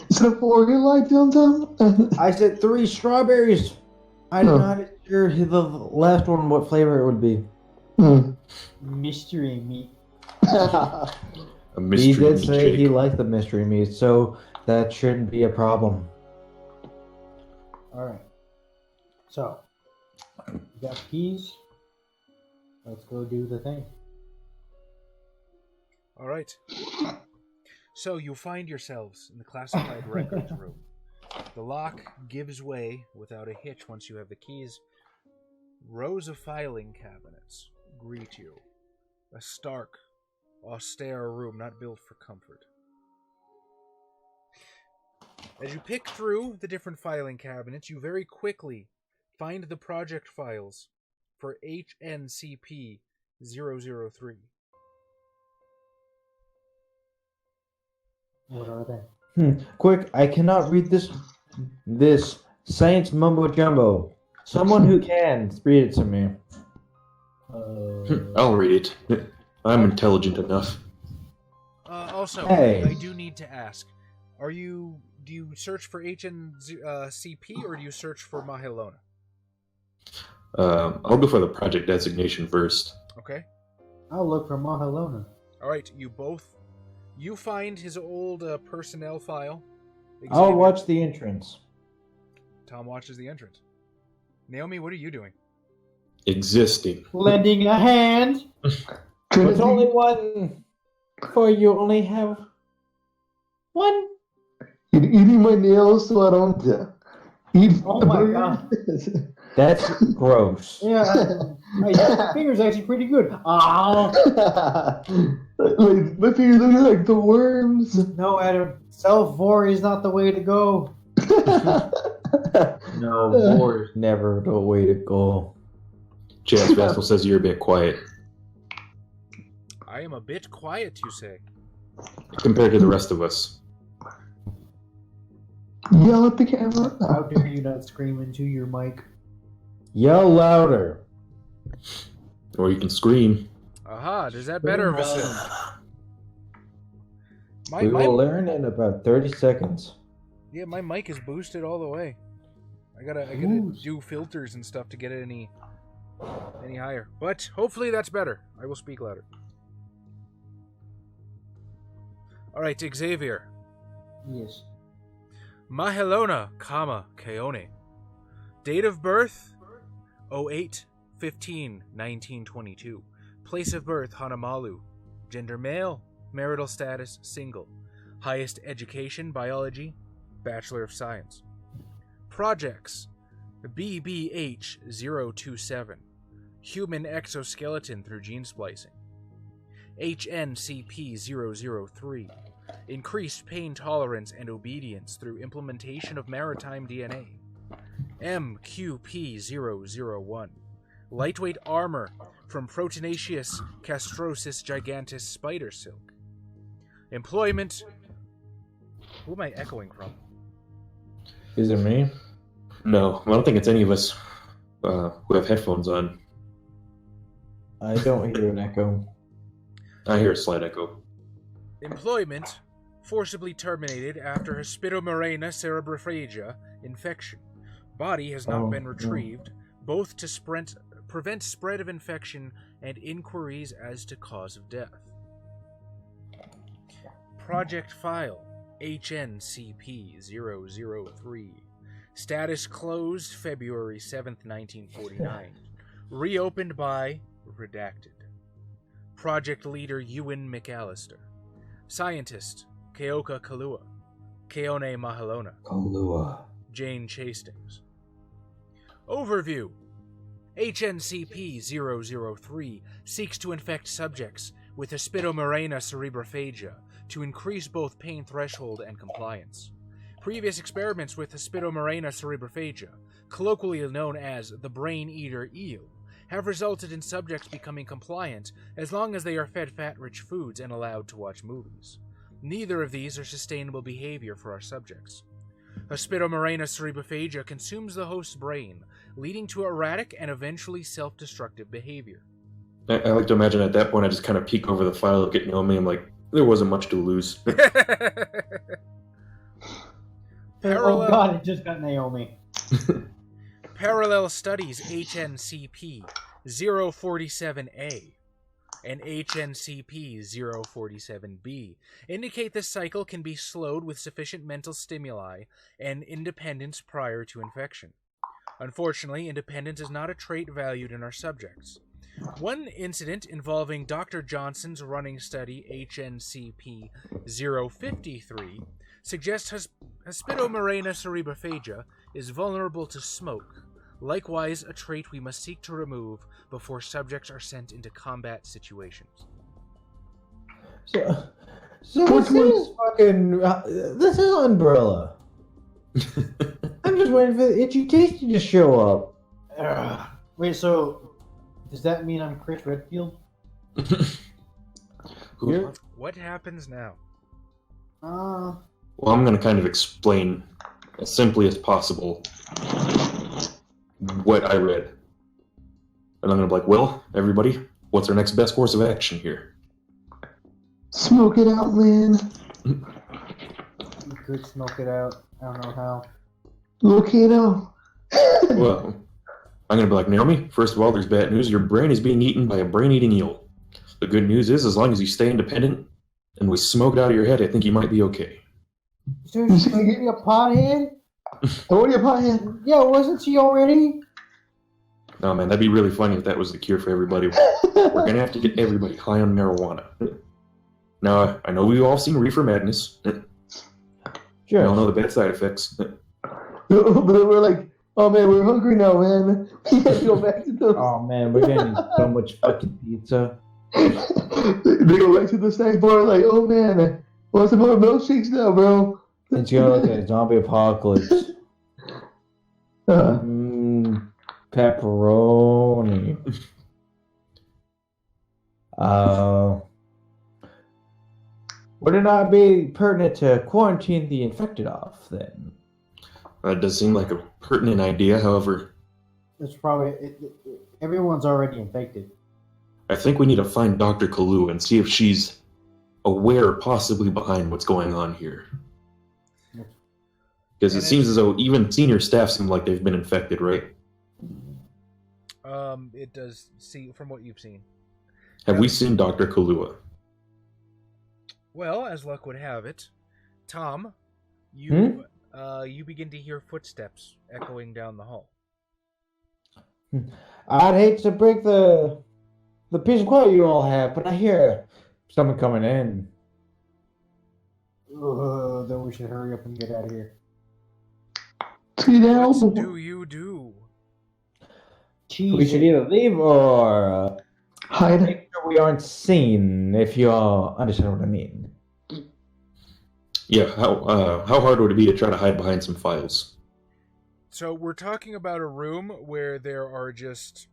D: Instead of 4, you lied to him, Tom?
B: I said 3 strawberries. I'm not sure the last one what flavor it would be.
C: Mystery meat.
E: A mystery
B: He did
E: meat
B: say
E: shake.
B: he liked the mystery meat, so that shouldn't be a problem.
C: Alright. So, you got the keys. Let's go do the thing.
A: All right. So you find yourselves in the classified records room. The lock gives way without a hitch once you have the keys. Rows of filing cabinets greet you. A stark, austere room not built for comfort. As you pick through the different filing cabinets, you very quickly find the project files for HNCP 003.
C: What are they?
B: Quick, I cannot read this science mumbo jumbo. Someone who can, read it to me.
E: I'll read it. I'm intelligent enough.
A: Also,
B: Hey.
A: I do need to ask: do you search for HNCP or do you search for Mahilona?
E: I'll go for the project designation first.
A: Okay.
C: I'll look for Mahalona.
A: All right. You find his old personnel file.
B: I'll
A: Xavier.
B: watch the entrance.
A: Tom watches the entrance. Naomi, what are you doing?
E: Existing.
C: Lending a hand.
B: There's only one, for you only have one.
D: You're eating my nails so I don't eat.
C: Oh my god.
B: That's gross.
C: Yeah, my finger's actually pretty good. Ah.
D: Like, my fingers look like the worms.
C: No, Adam. Self-vor is not the way to go.
B: No, war is never the way to go.
E: Chaz Vasil says you're a bit quiet
A: I am a bit quiet, you say.
E: compared to the rest of us.
D: Yell at the camera.
C: How dare you not scream into your mic?
B: Yell louder.
E: Or you can scream.
A: Aha, does that better, Vasil?
B: We will learn in about 30 seconds.
A: Yeah, my mic is boosted all the way. I gotta
C: Boost.
A: do filters and stuff to get it any higher. But hopefully that's better. I will speak louder. All right, Xavier.
C: Yes.
A: Mahilona, Keone. Date of birth 08-15-1922. Place of birth Hanamalu. Gender male. Marital status single. Highest education biology, Bachelor of Science. Projects BBH-027. Human exoskeleton through gene splicing. HNCP-003. Increased pain tolerance and obedience through implementation of maritime DNA. MQP-001. Lightweight armor from Proteinaceous castrosis gigantis spider silk. Employment. Who am I echoing from?
B: Is it me?
E: No, I don't think it's any of us who have headphones on.
B: I don't hear an echo.
E: I hear a slight echo.
A: Employment. Forcibly terminated after Hospitomurena cerebrophagia infection. Body has not been retrieved, both to prevent spread of infection and inquiries as to cause of death. Project file HNCP-003. Status closed February 7th, 1949. Reopened by redacted. Project leader Ewan McAllister. Scientist Keoka Kalua. Keone Mahilona.
B: Kalua.
A: Jane Chastings. Overview. HNCP-003 seeks to infect subjects with Hospitomurena cerebrophagia to increase both pain threshold and compliance. Previous experiments with Hospitomurena cerebrophagia, colloquially known as the brain-eater eel, have resulted in subjects becoming compliant as long as they are fed fat-rich foods and allowed to watch movies. Neither of these are sustainable behavior for our subjects. Hospitomurena cerebrophagia consumes the host's brain, leading to erratic and eventually self-destructive behavior.
E: I like to imagine at that point I just kind of peek over the file, look at Naomi, I'm like, there wasn't much to lose.
C: Oh god, it just got Naomi.
A: Parallel studies HNCP 047A and HNCP 047B indicate this cycle can be slowed with sufficient mental stimuli and independence prior to infection. Unfortunately, independence is not a trait valued in our subjects. One incident involving Dr. Johnson's running study HNCP 053 suggests Hospitomurana cerebrophagia is vulnerable to smoke, likewise a trait we must seek to remove before subjects are sent into combat situations.
B: So this is fucking. This is Umbrella. I'm just waiting for the Itchy Tasty to show up.
C: Wait, so does that mean I'm Chris Redfield?
A: What happens now?
E: Well, I'm going to kind of explain as simply as possible what I read. And I'm going to be like, well, everybody, what's our next best course of action here?
D: Smoke it out, man.
C: You could smoke it out. I don't know how.
D: Volcano.
E: Well, I'm going to be like, Naomi, first of all, there's bad news. Your brain is being eaten by a brain-eating eel. The good news is, as long as you stay independent and we smoke it out of your head, I think you might be okay.
C: So she's gonna give me a pothead?
D: I want your pothead.
C: Yeah, wasn't she already?
E: No, man, that'd be really funny if that was the cure for everybody. We're going to have to get everybody high on marijuana. Now, I know we've all seen Reefer Madness. We all know the bad side effects.
D: But then we're like, oh man, we're hungry now, man. We have to go back to the.
B: Oh man, we're getting so much fucking pizza.
D: They go back to the snack bar like, oh man, want some more milkshakes now, bro?
B: It's gonna look like a zombie apocalypse. Pepperoni. Would it not be pertinent to quarantine the infected off then?
E: It does seem like a pertinent idea, however,
C: It's probably everyone's already infected.
E: I think we need to find Dr. Kalova and see if she's aware, possibly behind what's going on here. Because it seems as though even senior staff seem like they've been infected, right?
A: It does seem, from what you've seen.
E: Have we seen Dr. Kalova?
A: Well, as luck would have it, Tom, you begin to hear footsteps echoing down the hall.
B: I'd hate to break the peace and quiet you all have, but I hear someone coming in.
C: Then we should hurry up and get out of here.
A: What do you do?
B: We should either leave or
D: hide.
B: make sure we aren't seen, if you all understand what I mean.
E: Yeah, how hard would it be to try to hide behind some files?
A: So we're talking about a room where there are just,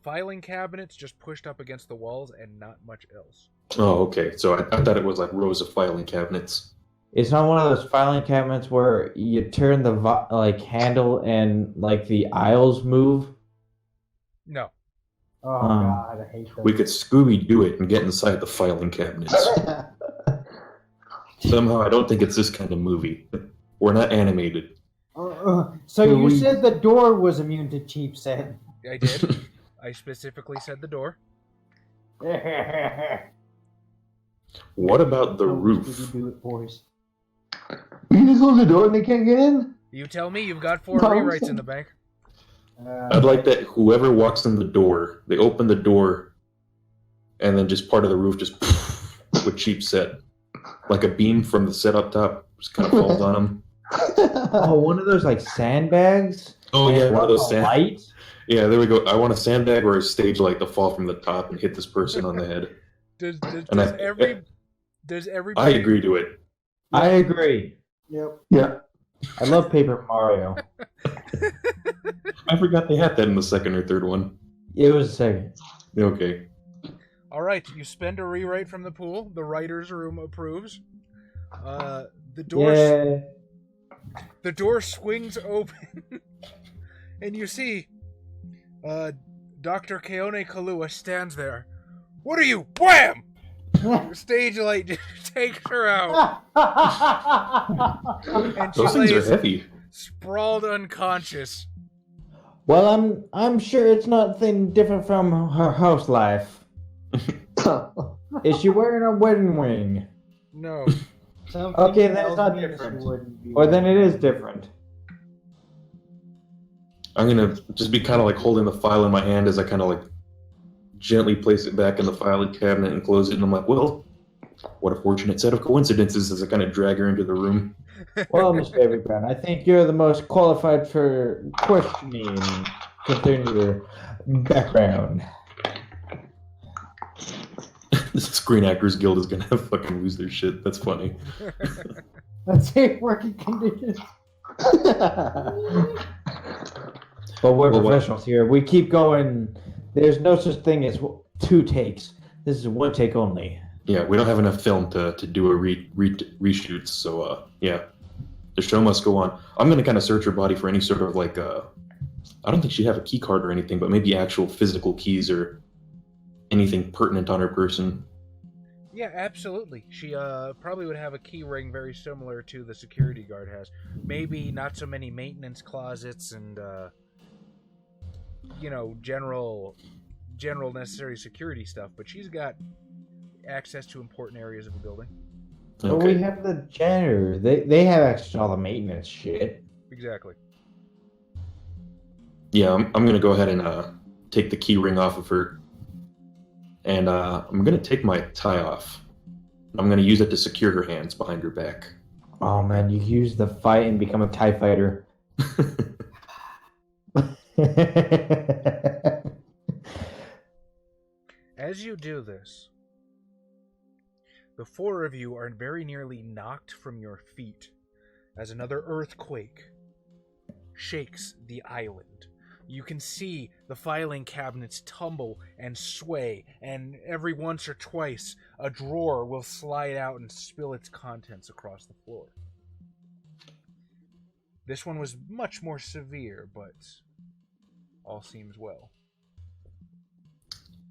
A: filing cabinets just pushed up against the walls and not much else.
E: Oh, okay. So I thought it was like rows of filing cabinets.
B: It's not one of those filing cabinets where you turn the handle and the aisles move.
A: No.
C: Oh God, I hate that.
E: We could Scooby-Doo it and get inside the filing cabinets. Somehow, I don't think it's this kind of movie. We're not animated.
C: So you said the door was immune to cheap set.
A: I did. I specifically said the door.
E: What about the roof?
C: Do it, boys.
D: We can just close the door and they can't get in?
A: You tell me. You've got 4 rewrites in the bank.
E: I'd like that whoever walks in the door, they open the door, and then just part of the roof just with cheap set. Like a beam from the set up top just kind of falls on them.
B: Oh, one of those sandbags?
E: Oh yeah, one of those
B: lights?
E: Yeah, there we go. I want a sandbag or a stage light to fall from the top and hit this person on the head.
A: Does everybody?
E: I agree to it.
B: I agree.
C: Yep.
D: Yeah.
B: I love Paper Mario.
E: I forgot they had that in the second or third one.
B: It was a second.
E: Okay.
A: All right, you spend a rewrite from the pool. The writer's room approves. The door swings open, and you see Dr. Keone Kalua stands there. What are you? Wham! Stage light just takes her out, and she
E: Those things are
A: lays
E: heavy.
A: sprawled unconscious.
B: Well, I'm sure it's nothing different from her house life. Is she wearing a wedding ring?
A: No.
B: Okay, then it's not different. Or then it is different.
E: I'm gonna just be kind of like holding the file in my hand as I kind of like gently place it back in the filing cabinet and close it. And I'm like, well, what a fortunate set of coincidences as I kind of drag her into the room.
B: Well, Miss Baby Brown, I think you're the most qualified for questioning concerning your background.
E: The Screen Actors Guild is gonna fucking lose their shit. That's funny.
C: Let's say working conditions.
B: But we're professionals here. We keep going. There's no such thing as 2 takes. This is 1 take only.
E: Yeah, we don't have enough film to do a reshoot, so yeah, the show must go on. I'm gonna kind of search her body for any sort of like I don't think she'd have a key card or anything, but maybe actual physical keys or anything pertinent on her person.
A: Yeah, absolutely. She probably would have a key ring very similar to the security guard has. Maybe not so many maintenance closets and general necessary security stuff, but she's got access to important areas of the building.
B: But we have the janitor. They have access to all the maintenance shit.
A: Exactly.
E: Yeah, I'm gonna go ahead and take the key ring off of her, and I'm gonna take my tie off. I'm gonna use it to secure her hands behind her back.
B: Oh man, you use the fight and become a TIE fighter.
A: As you do this, the 4 of you are very nearly knocked from your feet as another earthquake shakes the island. You can see the filing cabinets tumble and sway, and every once or twice a drawer will slide out and spill its contents across the floor. This one was much more severe, but all seems well.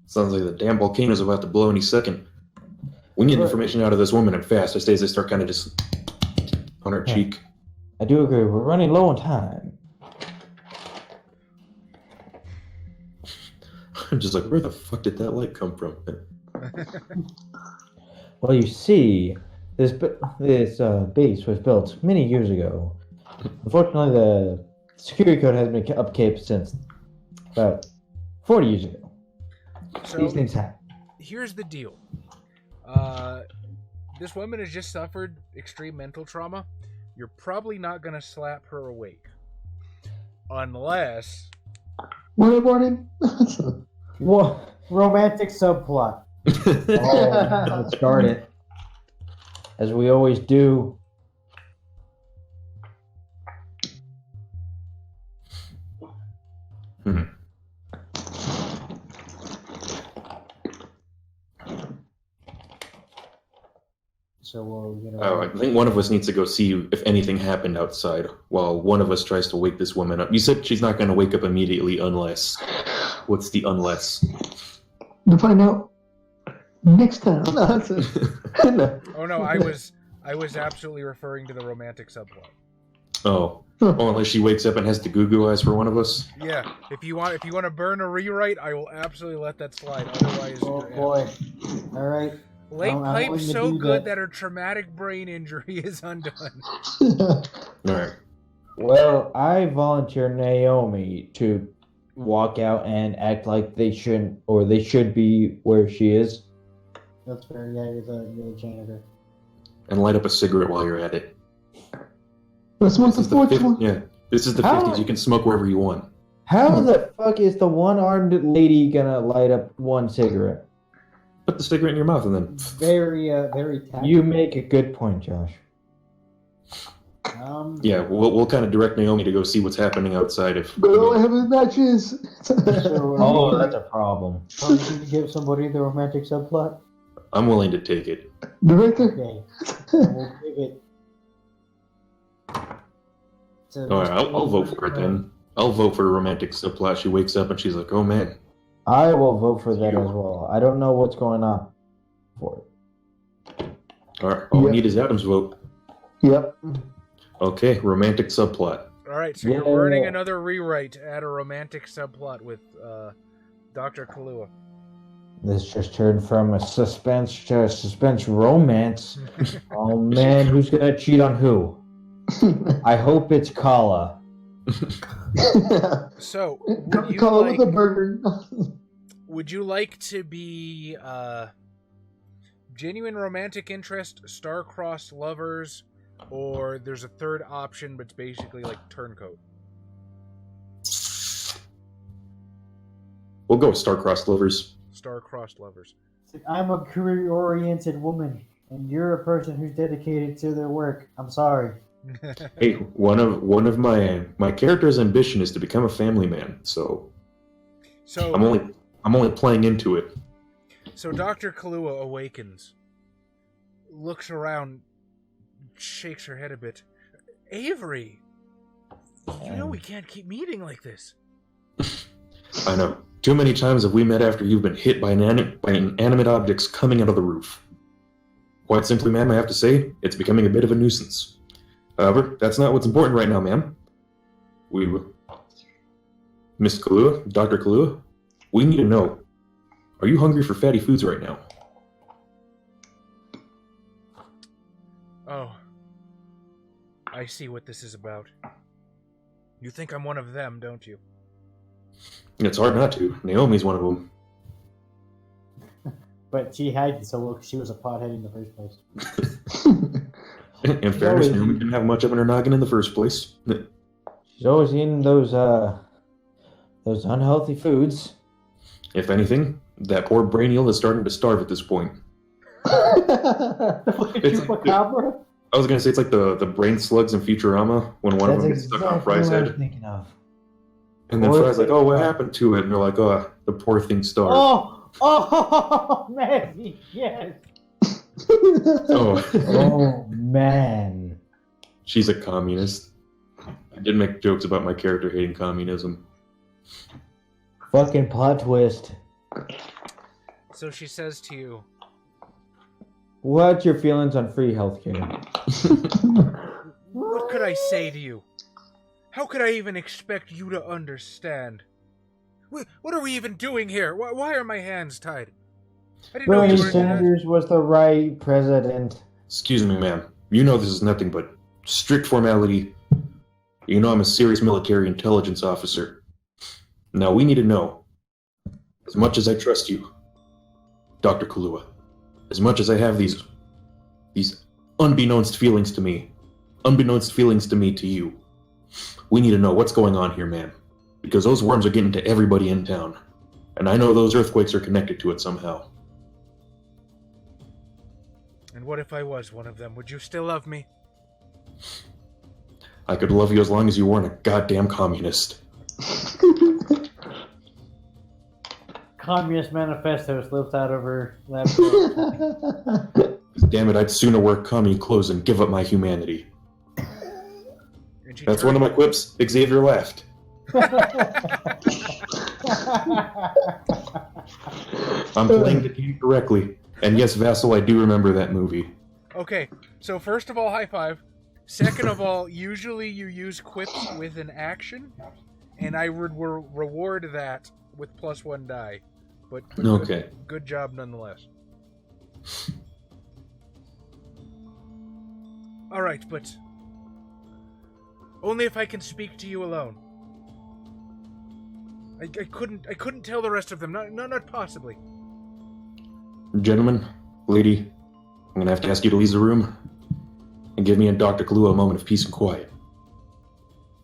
E: Sounds like the damn volcano's about to blow any second. We need information out of this woman and fast. I say as they start kind of just on her cheek.
B: I do agree. We're running low on time.
E: I'm just like, where the fuck did that light come from?
B: Well, you see, this base was built many years ago. Unfortunately, the security code has been upkept since about 40 years ago.
A: So,
B: these things happen.
A: Here's the deal. This woman has just suffered extreme mental trauma. You're probably not going to slap her awake. Unless...
D: Morning.
B: What?
C: Romantic subplot.
B: Let's start it. As we always do.
C: So,
E: I think one of us needs to go see if anything happened outside while one of us tries to wake this woman up. You said she's not going to wake up immediately unless... What's the unless?
D: To find out next time. No.
A: Oh no, I was absolutely referring to the romantic subplot.
E: Oh, unless she wakes up and has the goo-goo eyes for one of us.
A: Yeah, if you want to burn a rewrite, I will absolutely let that slide. Otherwise,
C: oh boy! All right.
A: Late
C: I'm
A: Pipe's
C: willing to
A: so
C: do
A: good
C: that.
A: that her traumatic brain injury is undone.
E: All right.
B: Well, I volunteer Naomi to walk out and act like they shouldn't, or they should be where she is.
C: That's fair. Yeah, you're the janitor.
E: And light up a cigarette while you're at it.
D: That's what's the fourth one.
E: Yeah, this is the
B: How?
E: 50s. You can smoke wherever you want.
B: How the fuck is the one-armed lady gonna light up one cigarette?
E: Put the cigarette in your mouth and then...
C: Very tactical.
B: You make a good point, Josh.
E: Yeah, we'll kind of direct Naomi to go see what's happening outside if...
D: But all I have is matches.
B: Oh, that's a problem.
C: So you can give somebody the romantic subplot?
E: I'm willing to take it.
D: Director?
C: Okay. We'll give it.
E: All right, I'll vote for it then. I'll vote for a romantic subplot. She wakes up and she's like, oh man.
B: I will vote for that as well. I don't know what's going on for it.
E: All right, all we need is Adam's vote.
D: Yep.
E: Okay, romantic subplot.
A: All right, so you're burning another rewrite to add a romantic subplot with Dr. Kalua.
B: This just turned from a suspense to a suspense romance. Oh man, who's gonna cheat on who? I hope it's Kala.
A: So,
D: Call it with a burger.
A: would you like to be genuine romantic interest, star-crossed lovers, or there's a third option, but it's basically like turncoat?
E: We'll go with star-crossed lovers.
A: Star-crossed lovers.
C: I'm a career-oriented woman, and you're a person who's dedicated to their work. I'm sorry.
E: Hey, one of my character's ambition is to become a family man, so I'm only playing into it.
A: So Dr. Kalua awakens, looks around, shakes her head a bit. Avery, you know we can't keep meeting like this.
E: I know. Too many times have we met after you've been hit by inanimate objects coming out of the roof. Quite simply, ma'am, I have to say, it's becoming a bit of a nuisance. However, that's not what's important right now, ma'am. Miss Kalua, Dr. Kalua, we need to know, are you hungry for fatty foods right now?
A: Oh, I see what this is about. You think I'm one of them, don't you?
E: It's hard not to. Naomi's one of them.
C: But she had so well 'cause she was a pothead in the first place.
E: In fairness, Naomi didn't have much up in her noggin in the first place.
B: She's always eating those unhealthy foods.
E: If anything, that poor brainial is starting to starve at this point.
C: It's Chupacabra?
E: I was gonna say it's like the brain slugs in Futurama when one of them gets stuck on Fry's
B: what I
E: head.
B: was thinking of.
E: And then Fry's like, oh, what happened to it? And they're like, oh, the poor thing starved.
C: Oh, man, yes.
B: Oh, man.
E: She's a communist. I did make jokes about my character hating communism.
B: Fucking plot twist.
A: So she says to you,
B: What's your feelings on free healthcare?
A: what could I say to you? How could I even expect you to understand? What are we even doing here? Why are my hands tied? I didn't know
B: Bernie
A: you were
B: Sanders was the right president.
E: Excuse me, ma'am. You know this is nothing but strict formality. You know I'm a serious military intelligence officer. Now we need to know, as much as I trust you, Dr. Kalua, as much as I have these unbeknownst feelings to me to you, we need to know what's going on here, ma'am. Because those worms are getting to everybody in town. And I know those earthquakes are connected to it somehow.
A: And what if I was one of them? Would you still love me?
E: I could love you as long as you weren't a goddamn communist.
C: Communist Manifesto slips out of her laptop.
E: Damn it, I'd sooner wear commie clothes and give up my humanity. That's one of my quips. Xavier laughed. I'm playing the game correctly. And yes, Vasil, I do remember that movie.
A: Okay, so first of all, high five. Second of all, usually you use quips with an action, and I would reward that with +1 die. But
E: okay.
A: Good job nonetheless. Alright, but only if I can speak to you alone. I couldn't tell the rest of them, not possibly.
E: Gentlemen, lady, I'm gonna have to ask you to leave the room and give me and Dr. Kalua a moment of peace and quiet.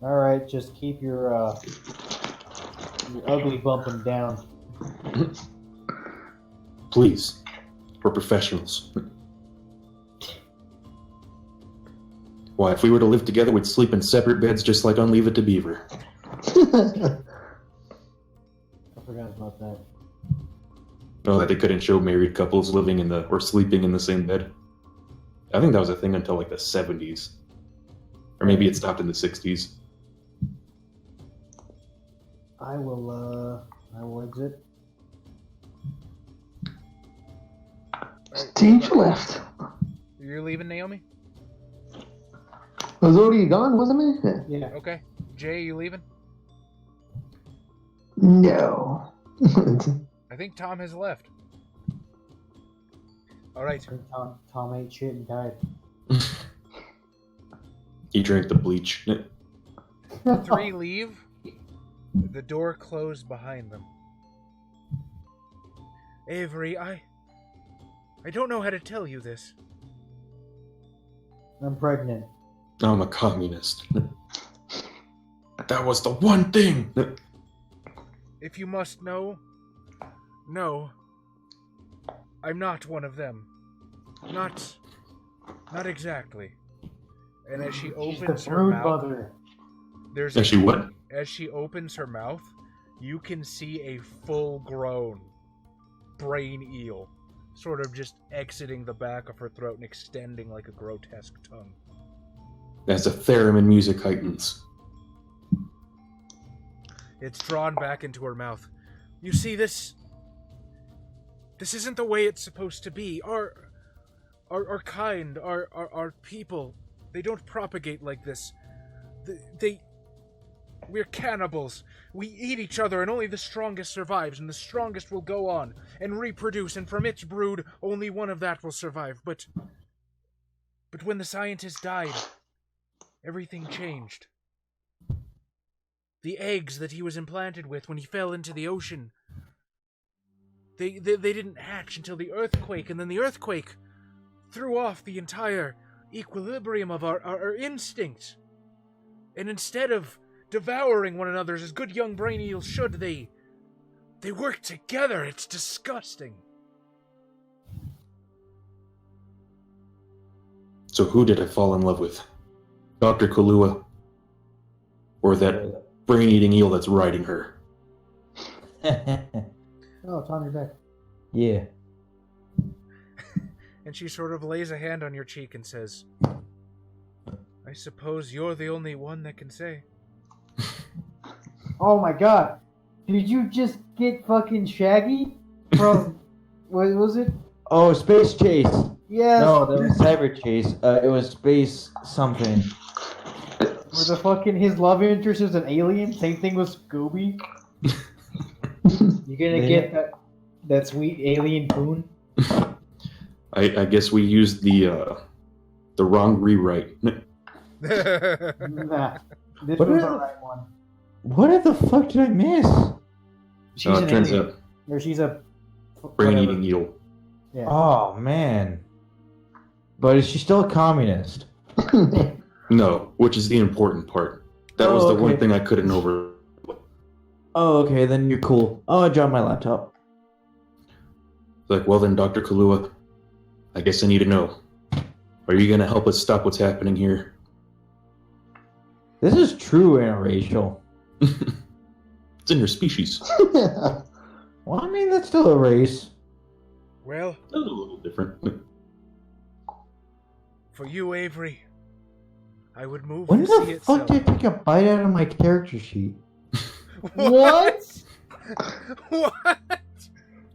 C: Alright, just keep your ugly bumping down.
E: Please, we're professionals. Why, if we were to live together, we'd sleep in separate beds just like on Leave It to Beaver.
C: I forgot about that.
E: No, that they couldn't show married couples living or sleeping in the same bed. I think that was a thing until like the 70s. Or maybe it stopped in the 60s.
C: I will exit.
D: Stage left.
A: You're leaving, Naomi?
D: I was already gone, wasn't it?
C: Yeah.
A: Okay. Jay, you leaving?
D: No.
A: I think Tom has left. Alright.
C: Tom ate shit and died.
E: He drank the bleach.
A: The three leave. The door closed behind them. Avery, I don't know how to tell you this.
C: I'm pregnant.
E: I'm a communist. That was the one thing.
A: If you must know, no, I'm not one of them. Not exactly. And as she
C: She's
A: opens
C: the
A: her
C: brood
A: mouth,
C: mother.
A: there's
E: Is she what?
A: As she opens her mouth, you can see a full-grown brain eel, sort of just exiting the back of her throat and extending like a grotesque tongue.
E: As the theremin music heightens.
A: It's drawn back into her mouth. You see, this isn't the way it's supposed to be. Our kind, our people, they don't propagate like this. We're cannibals. We eat each other, and only the strongest survives, and the strongest will go on and reproduce, and from its brood, only one of that will survive. But when the scientist died, everything changed. The eggs that he was implanted with when he fell into the ocean, they didn't hatch until the earthquake, and then the earthquake threw off the entire equilibrium of our instincts. And instead of devouring one another as good young brain eels should, they work together. It's disgusting.
E: So who did I fall in love with? Dr. Kalua? Or that brain-eating eel that's riding her?
C: Oh, Tom, you're back.
B: Yeah.
A: And she sort of lays a hand on your cheek and says, I suppose you're the only one that can say.
C: Oh my god. Did you just get fucking Shaggy from... what was it?
B: Oh, Space Chase.
C: Yes.
B: No, that was Cyber Chase. It was Space something.
C: Where the fucking his love interest is an alien. Same thing with Scooby. You gonna get that sweet alien poon?
E: I guess we used the wrong rewrite.
C: Nah, this
B: What
C: was
B: is-
C: the right one.
B: What the fuck did I miss?
C: She's an
E: turns
C: alien.
E: out
C: Or she's a
E: brain-eating eel.
C: Yeah.
B: Oh, man. But is she still a communist?
E: No, which is the important part. That was the one
B: okay.
E: thing I couldn't over.
B: Oh, okay, then you're cool. Oh, I dropped my laptop.
E: Like, well then, Dr. Kalua, I guess I need to know. Are you gonna help us stop what's happening here?
B: This is true interracial.
E: It's in your species.
B: Well, I mean, that's still a race.
A: Well,
E: A little different.
A: for you, Avery, I would move
B: When
A: the sea
B: the fuck
A: itself.
B: did I take a bite out of my character sheet?
C: What?
A: What?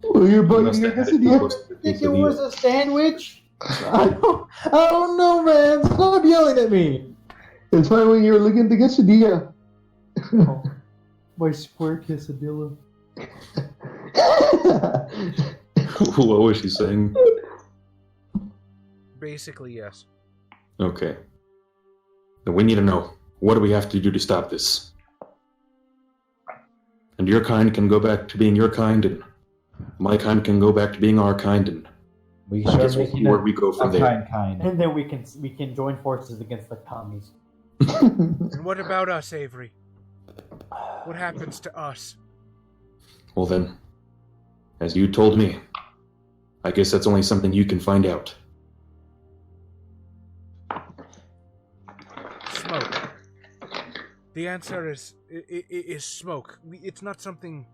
D: Well, you're
E: You
D: bugging
E: must
D: your
E: have had
D: quesadilla.
E: close to the
C: Think it was
E: quesadilla.
C: a sandwich?
B: I don't know, man. Stop yelling at me.
D: It's fine when you're looking at the quesadilla.
C: Oh, my square quesadilla.
E: What was she saying?
A: Basically, yes.
E: Okay. Then we need to know, what do we have to do to stop this? And your kind can go back to being your kind, and my kind can go back to being our kind, and
B: We
E: I
B: start
E: guess we'll see
B: making
E: where we go from there.
B: kind.
C: And then we can join forces against the commies.
A: And what about us, Avery? What happens to us?
E: Well then, as you told me, I guess that's only something you can find out.
A: Smoke. The answer is smoke. It's not something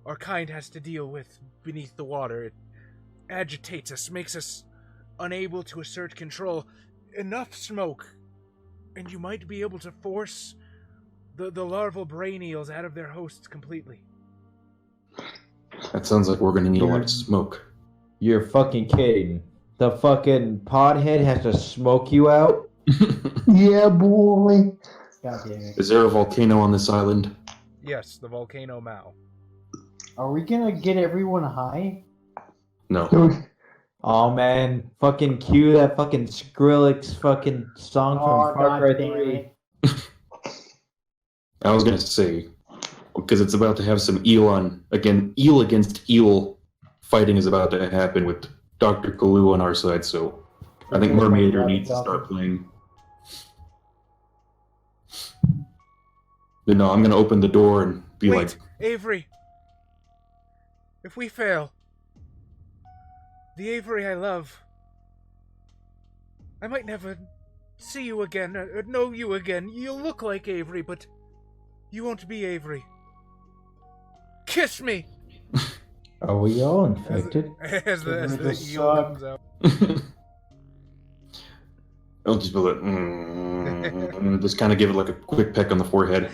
A: our kind has to deal with beneath the water. It agitates us, makes us unable to assert control. Enough smoke, and you might be able to force the larval brain eels out of their hosts completely.
E: That sounds like we're gonna need a lot of smoke.
B: You're fucking kidding. The fucking podhead has to smoke you out?
D: Yeah, boy.
C: God damn it.
E: Is there a volcano on this island?
A: Yes, the volcano Mao.
C: Are we gonna get everyone high?
E: No.
B: Oh man, fucking cue that fucking Skrillex fucking song
C: Oh,
B: from Far
C: God
B: Cry
C: damn
B: 3.
C: it.
E: I was gonna say, because it's about to have some eel against eel fighting is about to happen with Dr. Kalu on our side, so I think Mermaider needs to start playing. But no, I'm gonna open the door and be like,
A: Avery! If we fail, the Avery I love, I might never see you again, or know you again. You'll look like Avery, but you won't be Avery. Kiss me!
B: Are we all infected?
A: As the eel comes out.
E: I'll just be like, just kind of give it like a quick peck on the forehead.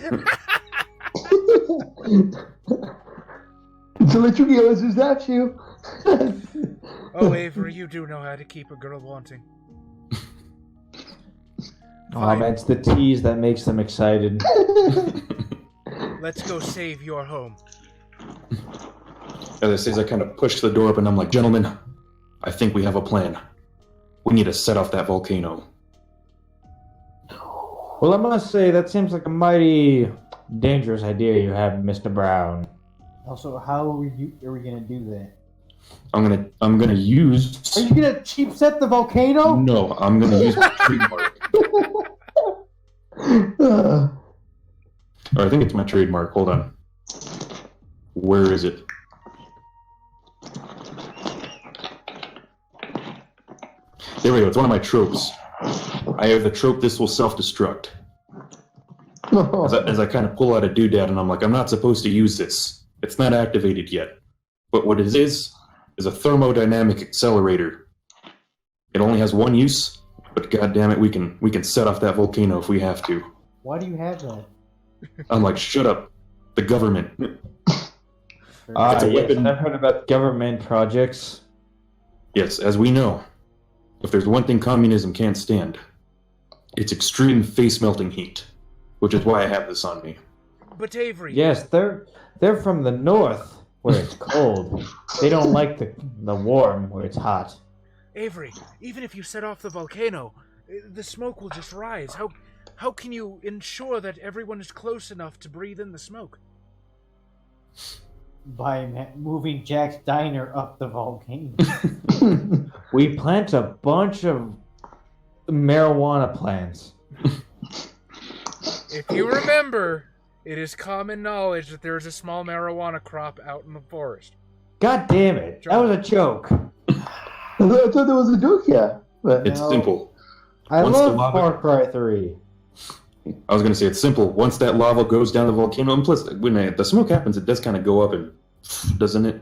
D: So let you realize is that you?
A: Oh, Avery, you do know how to keep a girl wanting.
B: It's the tease that makes them excited.
A: Let's go save your home.
E: As I say, as I kind of push the door up and I'm like, gentlemen, I think we have a plan. We need to set off that volcano.
B: Well, I must say, that seems like a mighty dangerous idea you have, Mr. Brown.
C: Also, how are we gonna do that?
E: I'm gonna use...
C: Are you gonna cheap set the volcano?
E: No, I'm gonna use my trademark. Or I think it's my trademark. Hold on. Where is it? There we go. It's one of my tropes. I have the trope, this will self-destruct. As I kind of pull out a doodad and I'm like, I'm not supposed to use this. It's not activated yet. But what it is a thermodynamic accelerator. It only has one use, but goddammit, we can set off that volcano if we have to.
C: Why do you have that?
E: I'm like, shut up. The government. It's a weapon.
B: I've heard about government projects.
E: Yes, as we know, if there's one thing communism can't stand, it's extreme face-melting heat, which is why I have this on me.
A: But Avery...
B: Yes, they're from the north, where it's cold. They don't like the warm, where it's hot.
A: Avery, even if you set off the volcano, the smoke will just rise. How can you ensure that everyone is close enough to breathe in the smoke?
C: By moving Jack's diner up the volcano.
B: We plant a bunch of marijuana plants.
A: If you remember, it is common knowledge that there is a small marijuana crop out in the forest.
B: God damn it. That was a joke.
D: I thought that was a joke, yeah. But
E: It's simple.
B: I
E: Once
B: love
E: the lava-
B: Far Cry 3.
E: I was going to say, it's simple. Once that lava goes down the volcano, and plus, when the smoke happens, it does kind of go up and... doesn't it?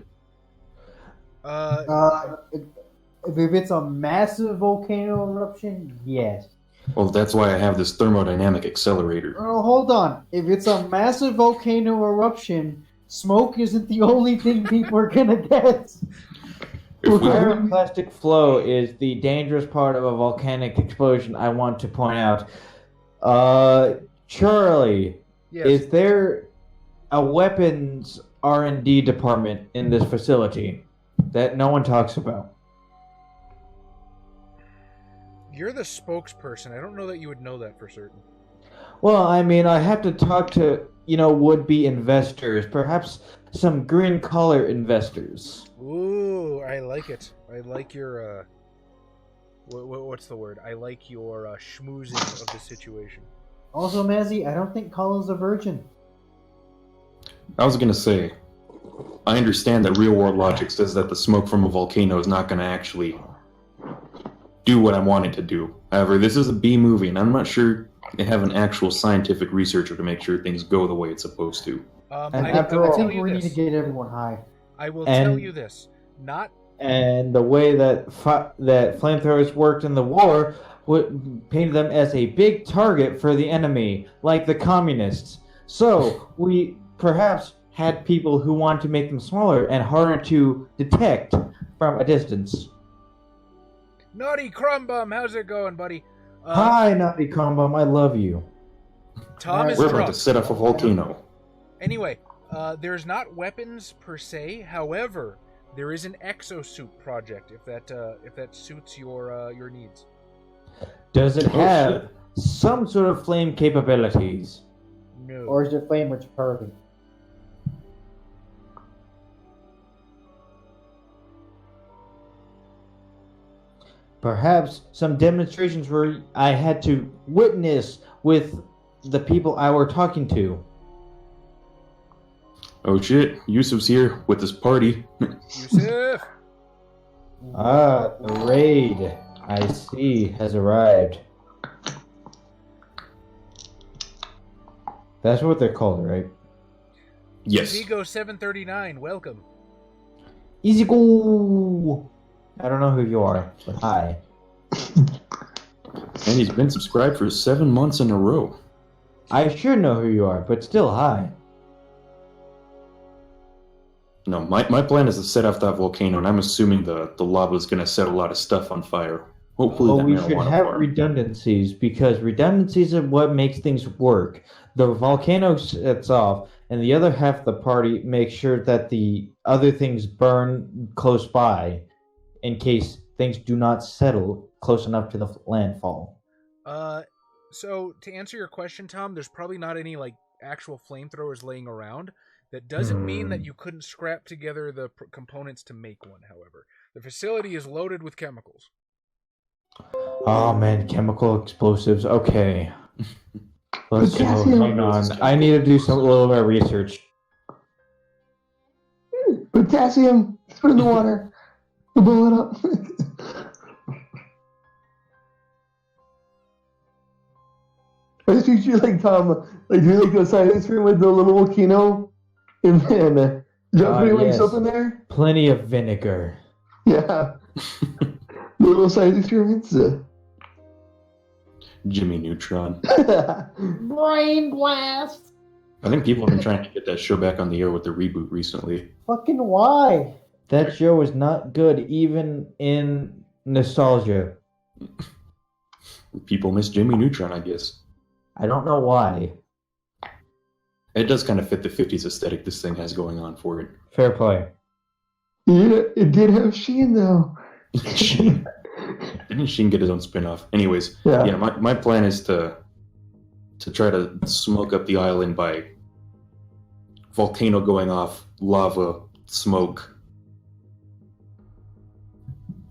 C: If it's a massive volcano eruption, yes.
E: Well, that's why I have this thermodynamic accelerator.
C: Oh, hold on. If it's a massive volcano eruption, smoke isn't the only thing people are gonna get.
E: If we-
B: Pyroclastic flow is the dangerous part of a volcanic explosion, I want to point out. Charlie,
A: Yes.
B: is there a weapons R&D department in this facility that no one talks about?
A: You're the spokesperson. I don't know that you would know that for certain.
B: Well, I mean, I have to talk to, would-be investors, perhaps some green-collar investors.
A: Ooh, I like it. I like your, what's the word? I like your schmoozing of the situation.
C: Also, Mazzy, I don't think Colin's a virgin.
E: I was going to say, I understand that real-world logic says that the smoke from a volcano is not going to actually do what I want it to do. However, this is a B movie, and I'm not sure they have an actual scientific researcher to make sure things go the way it's supposed to.
B: And
A: I
B: after
A: will
B: all-
A: tell
C: I think
A: you
C: we need to
A: this.
C: get everyone high.
A: I will
B: And-
A: tell you this. Not
B: And the way that that flamethrowers worked in the war painted them as a big target for the enemy, like the communists. So we perhaps had people who wanted to make them smaller and harder to detect from a distance.
A: Naughty Crumbum. How's it going, buddy?
B: Hi, Naughty Combum, I love you.
A: Tom is
E: We're about
A: drunk.
E: to set off a volcano.
A: Anyway, there's not weapons per se. However, there is an exosuit project. If that suits your needs.
B: Does it
E: Oh,
B: have
E: shit.
B: some sort of flame capabilities?
A: No.
C: Or is it flame retardant?
B: Perhaps some demonstrations where I had to witness with the people I were talking to.
E: Oh shit, Yusuf's here with his party.
A: Yusuf!
B: Ah, the raid, I see, has arrived. That's what they're called, right?
E: Yes.
A: Vigo 739, welcome.
B: Easy go! I don't know who you are, but hi.
E: And he's been subscribed for 7 months in a row.
B: I sure know who you are, but still hi.
E: No, my plan is to set off that volcano, and I'm assuming the lava is going to set a lot of stuff on fire. Hopefully
B: Well,
E: that
B: we should
E: marijuana
B: have
E: farm.
B: redundancies, because redundancies are what makes things work. The volcano sets off, and the other half of the party makes sure that the other things burn close by, in case things do not settle close enough to the landfall.
A: So to answer your question, Tom, there's probably not any like actual flamethrowers laying around. That doesn't mean that you couldn't scrap together the components to make one, however. The facility is loaded with chemicals.
B: Oh man, chemical explosives. Okay. Let's go.
D: Potassium.
B: Hang on. I need to do a little bit of research.
D: Potassium. Put it in the water. Blow it up. I just picture like Tom, like doing like a science room with the little volcano, and then just putting like
B: yes.
D: soap in there.
B: Plenty of vinegar.
D: Yeah. Little science experiments.
E: Jimmy Neutron.
C: Brain blast!
E: I think people have been trying to get that show back on the air with the reboot recently.
C: Fucking why?
B: That show is not good, even in nostalgia.
E: People miss Jimmy Neutron, I guess.
B: I don't know why.
E: It does kind of fit the 50s aesthetic this thing has going on for it.
B: Fair play.
D: Yeah, it did have Sheen though.
E: Didn't Sheen get his own spin-off? Anyways,
D: Yeah.
E: my plan is to try to smoke up the island by volcano going off, lava, smoke.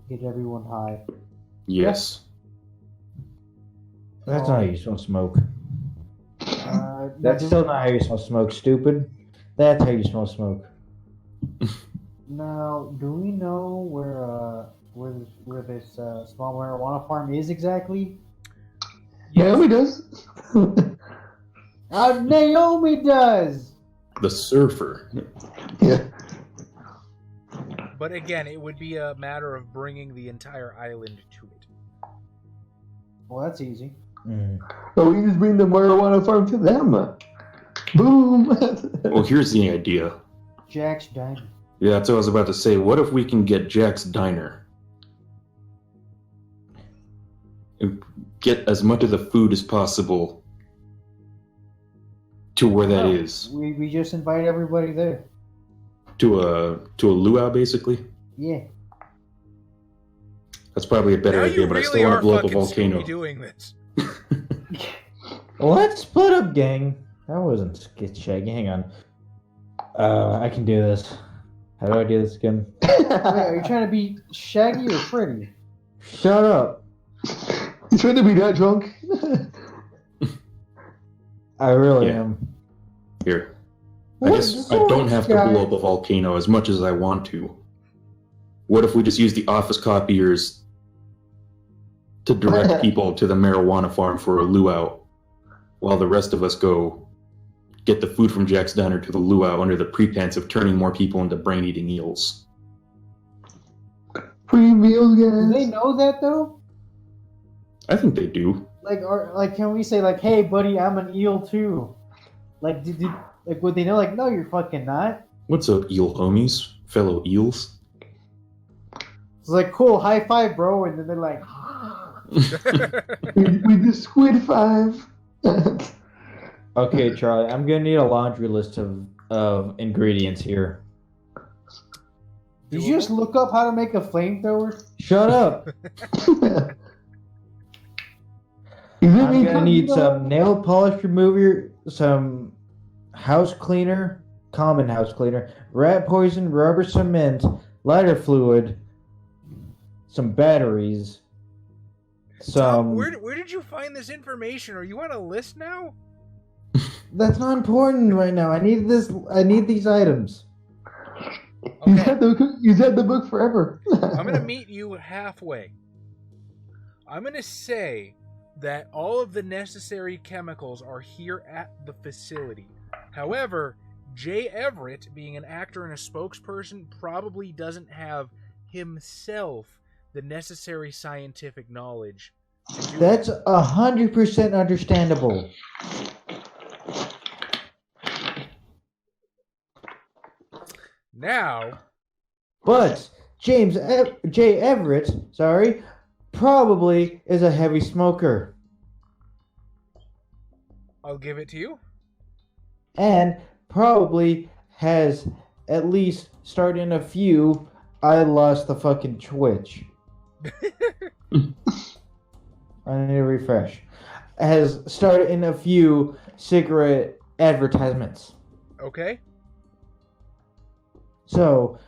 C: Get everyone high.
E: Yes.
B: That's not how you smell smoke. That's
C: That's
B: still not how you smell smoke, stupid. That's how you smell smoke.
C: Now, do we know where this small marijuana farm is exactly?
D: Naomi does.
C: Naomi does.
E: The surfer.
D: Yeah.
A: But again, it would be a matter of bringing the entire island to it.
C: Well, that's easy.
D: Oh, we just bring the marijuana farm to them. Boom.
E: Well, here's the idea.
C: Jack's Diner.
E: Yeah, that's what I was about to say. What if we can get Jack's Diner? And get as much of the food as possible to where that is.
C: We just invite everybody there.
E: To a luau, basically.
C: Yeah.
E: That's probably a better
A: Now
E: idea,
A: you
E: but I
A: really
E: still want
A: are
E: to blow up a
A: fucking
E: volcano.
A: Scooby doing this.
B: Let's split up, gang. That wasn't skit shaggy. Hang on. I can do this. How do I do this again?
C: Wait, are you trying to be Shaggy or Freddy?
B: Shut up.
D: You trying to be that drunk?
B: I really
E: Yeah.
B: am.
E: Here. I
C: What
E: guess
C: the
E: I don't have to
C: guy?
E: blow up a volcano as much as I want to. What if we just use the office copiers to direct people to the marijuana farm for a luau, while the rest of us go get the food from Jack's Diner to the luau under the pretense of turning more people into brain-eating eels?
D: Free meals,
C: Do
D: guys.
C: they know that though?
E: I think they do.
C: Like, can we say like, "Hey, buddy, I'm an eel too"? Like, like would they know? Like, no, you're fucking not.
E: What's up, eel homies? Fellow eels?
C: It's like, cool, high five, bro, and then they're like,
D: We just squid five.
B: Okay, Charlie, I'm gonna need a laundry list of ingredients here.
C: did you just look up how to make a flamethrower?
B: Shut up! I'm gonna need some nail polish remover, some house cleaner, common house cleaner, rat poison, rubber cement, lighter fluid, some batteries,
A: Tom, where did you find this information? Are you on a list now?
B: That's not important right now. I need these items.
D: He's
A: Okay.
D: had the book forever.
A: I'm gonna meet you halfway. I'm gonna say that all of the necessary chemicals are here at the facility. However, Jay Everett, being an actor and a spokesperson, probably doesn't have himself the necessary scientific knowledge to do
B: That's
A: that.
B: 100% understandable.
A: Now,
B: But Jay Everett, probably is a heavy smoker.
A: I'll give it to you.
B: And probably has at least started in a few. I lost the fucking twitch. I need to refresh. Has started in a few cigarette advertisements.
A: Okay.
B: So,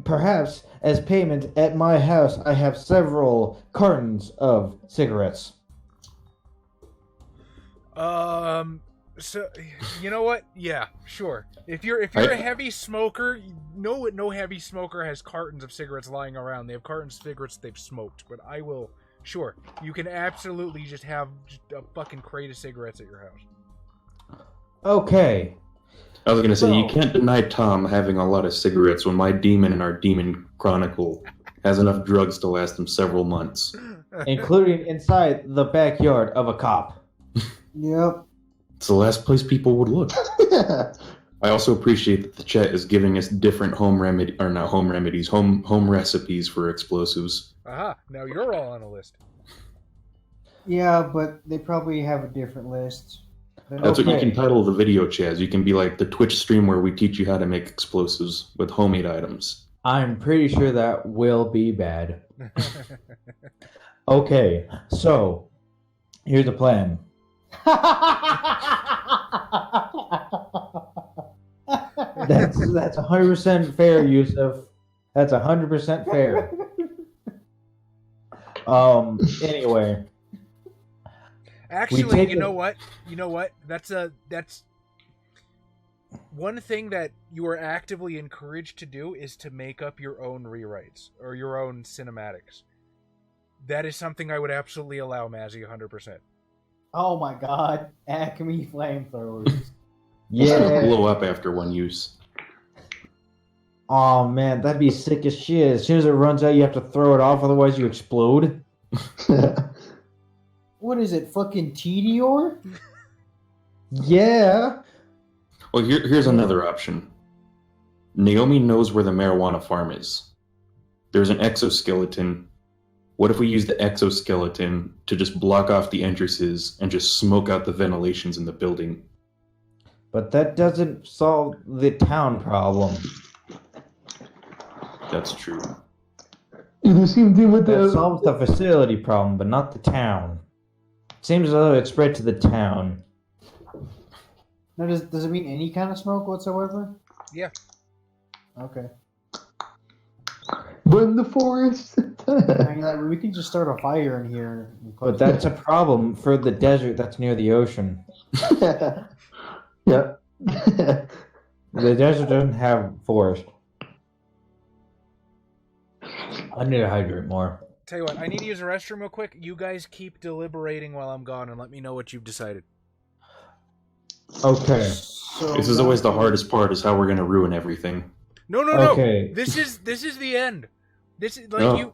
B: perhaps as payment at my house, I have several cartons of cigarettes.
A: So you know what? Yeah, sure. If you're a heavy smoker, no heavy smoker has cartons of cigarettes lying around. They have cartons of cigarettes they've smoked. But I will. Sure, you can absolutely just have a fucking crate of cigarettes at your house.
B: Okay.
E: I was going to say, you
B: So-
E: can't deny Tom having a lot of cigarettes when my demon in our demon chronicle has enough drugs to last him several months.
B: Including inside the backyard of a cop.
C: Yep.
E: It's the last place people would look. I also appreciate that the chat is giving us different home recipes for explosives.
A: Aha! Now you're all on a list.
C: Yeah, but they probably have a different list.
E: That's what you
B: Okay.
E: can title the video, Chaz. You can be like the Twitch stream where we teach you how to make explosives with homemade items.
B: I'm pretty sure that will be bad. Okay, so here's the plan. That's 100% fair, Yusuf. That's 100% fair. Anyway,
A: Actually,
B: take
A: you
B: it-
A: know what? You know what? That's one thing that you are actively encouraged to do is to make up your own rewrites or your own cinematics. That is something I would absolutely allow, Mazzy, 100%.
C: Oh my god. Acme flamethrowers.
B: yeah.
E: Blow up after one use.
B: Oh man, that'd be sick as shit. As soon as it runs out, you have to throw it off, otherwise you explode.
C: What is it, fucking Tedior?
B: Yeah.
E: Well, here's another option. Naomi knows where the marijuana farm is. There's an exoskeleton. What if we use the exoskeleton to just block off the entrances and just smoke out the ventilations in the building?
B: But that doesn't solve the town problem.
E: That's true.
D: You do the same thing with
B: That
D: the.
B: solves the facility problem, but not the town. Seems as though it spread to the town.
C: No, does it mean any kind of smoke whatsoever?
A: Yeah.
C: Okay.
D: But in the forest.
C: I mean, like, we can just start a fire in here. And
B: But that's a problem for the desert that's near the ocean.
D: Yeah.
B: The desert doesn't have forest. I need to hydrate more.
A: Tell you what, I need to use the restroom real quick. You guys keep deliberating while I'm gone and let me know what you've decided.
B: Okay.
C: So
E: This is always the hardest part, is how we're going to ruin everything.
A: No.
B: Okay.
A: This is the end. This is like
E: Oh.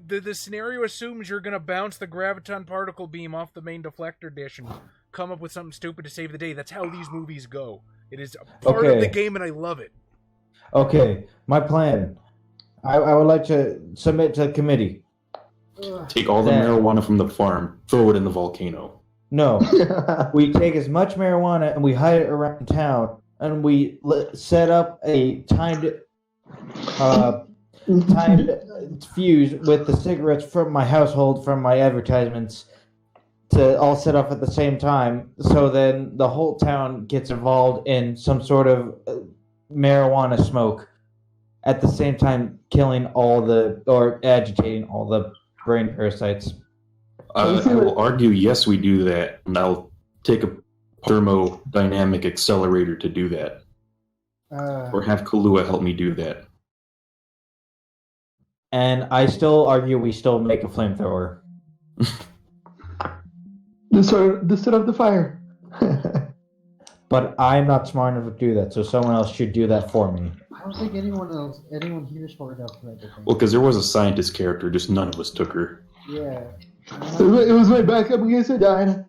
A: the scenario assumes you're gonna bounce the graviton particle beam off the main deflector dish and come up with something stupid to save the day. That's how these movies go. It is a part of
B: Okay.
A: the game, and I love it.
B: Okay. My plan. I would like to submit to the committee.
E: Take all the
B: Then-
E: marijuana from the farm, throw it in the volcano.
B: No. We take as much marijuana and we hide it around town, and we set up a timed fuse with the cigarettes from my household, from my advertisements, to all set off at the same time. So then the whole town gets involved in some sort of marijuana smoke at the same time, killing or agitating all the brain parasites.
E: I will argue, yes, we do that, and I'll take a thermodynamic accelerator to do that. Or have Kahlua help me do that.
B: And I still argue we still make a flamethrower.
D: Just set up the fire.
B: But I'm not smart enough to do that, so someone else should do that for me.
C: I don't think anyone here is smart enough for that.
E: Well, because there was a scientist character, just none of us took her.
C: Yeah.
D: It was my backup in case I died.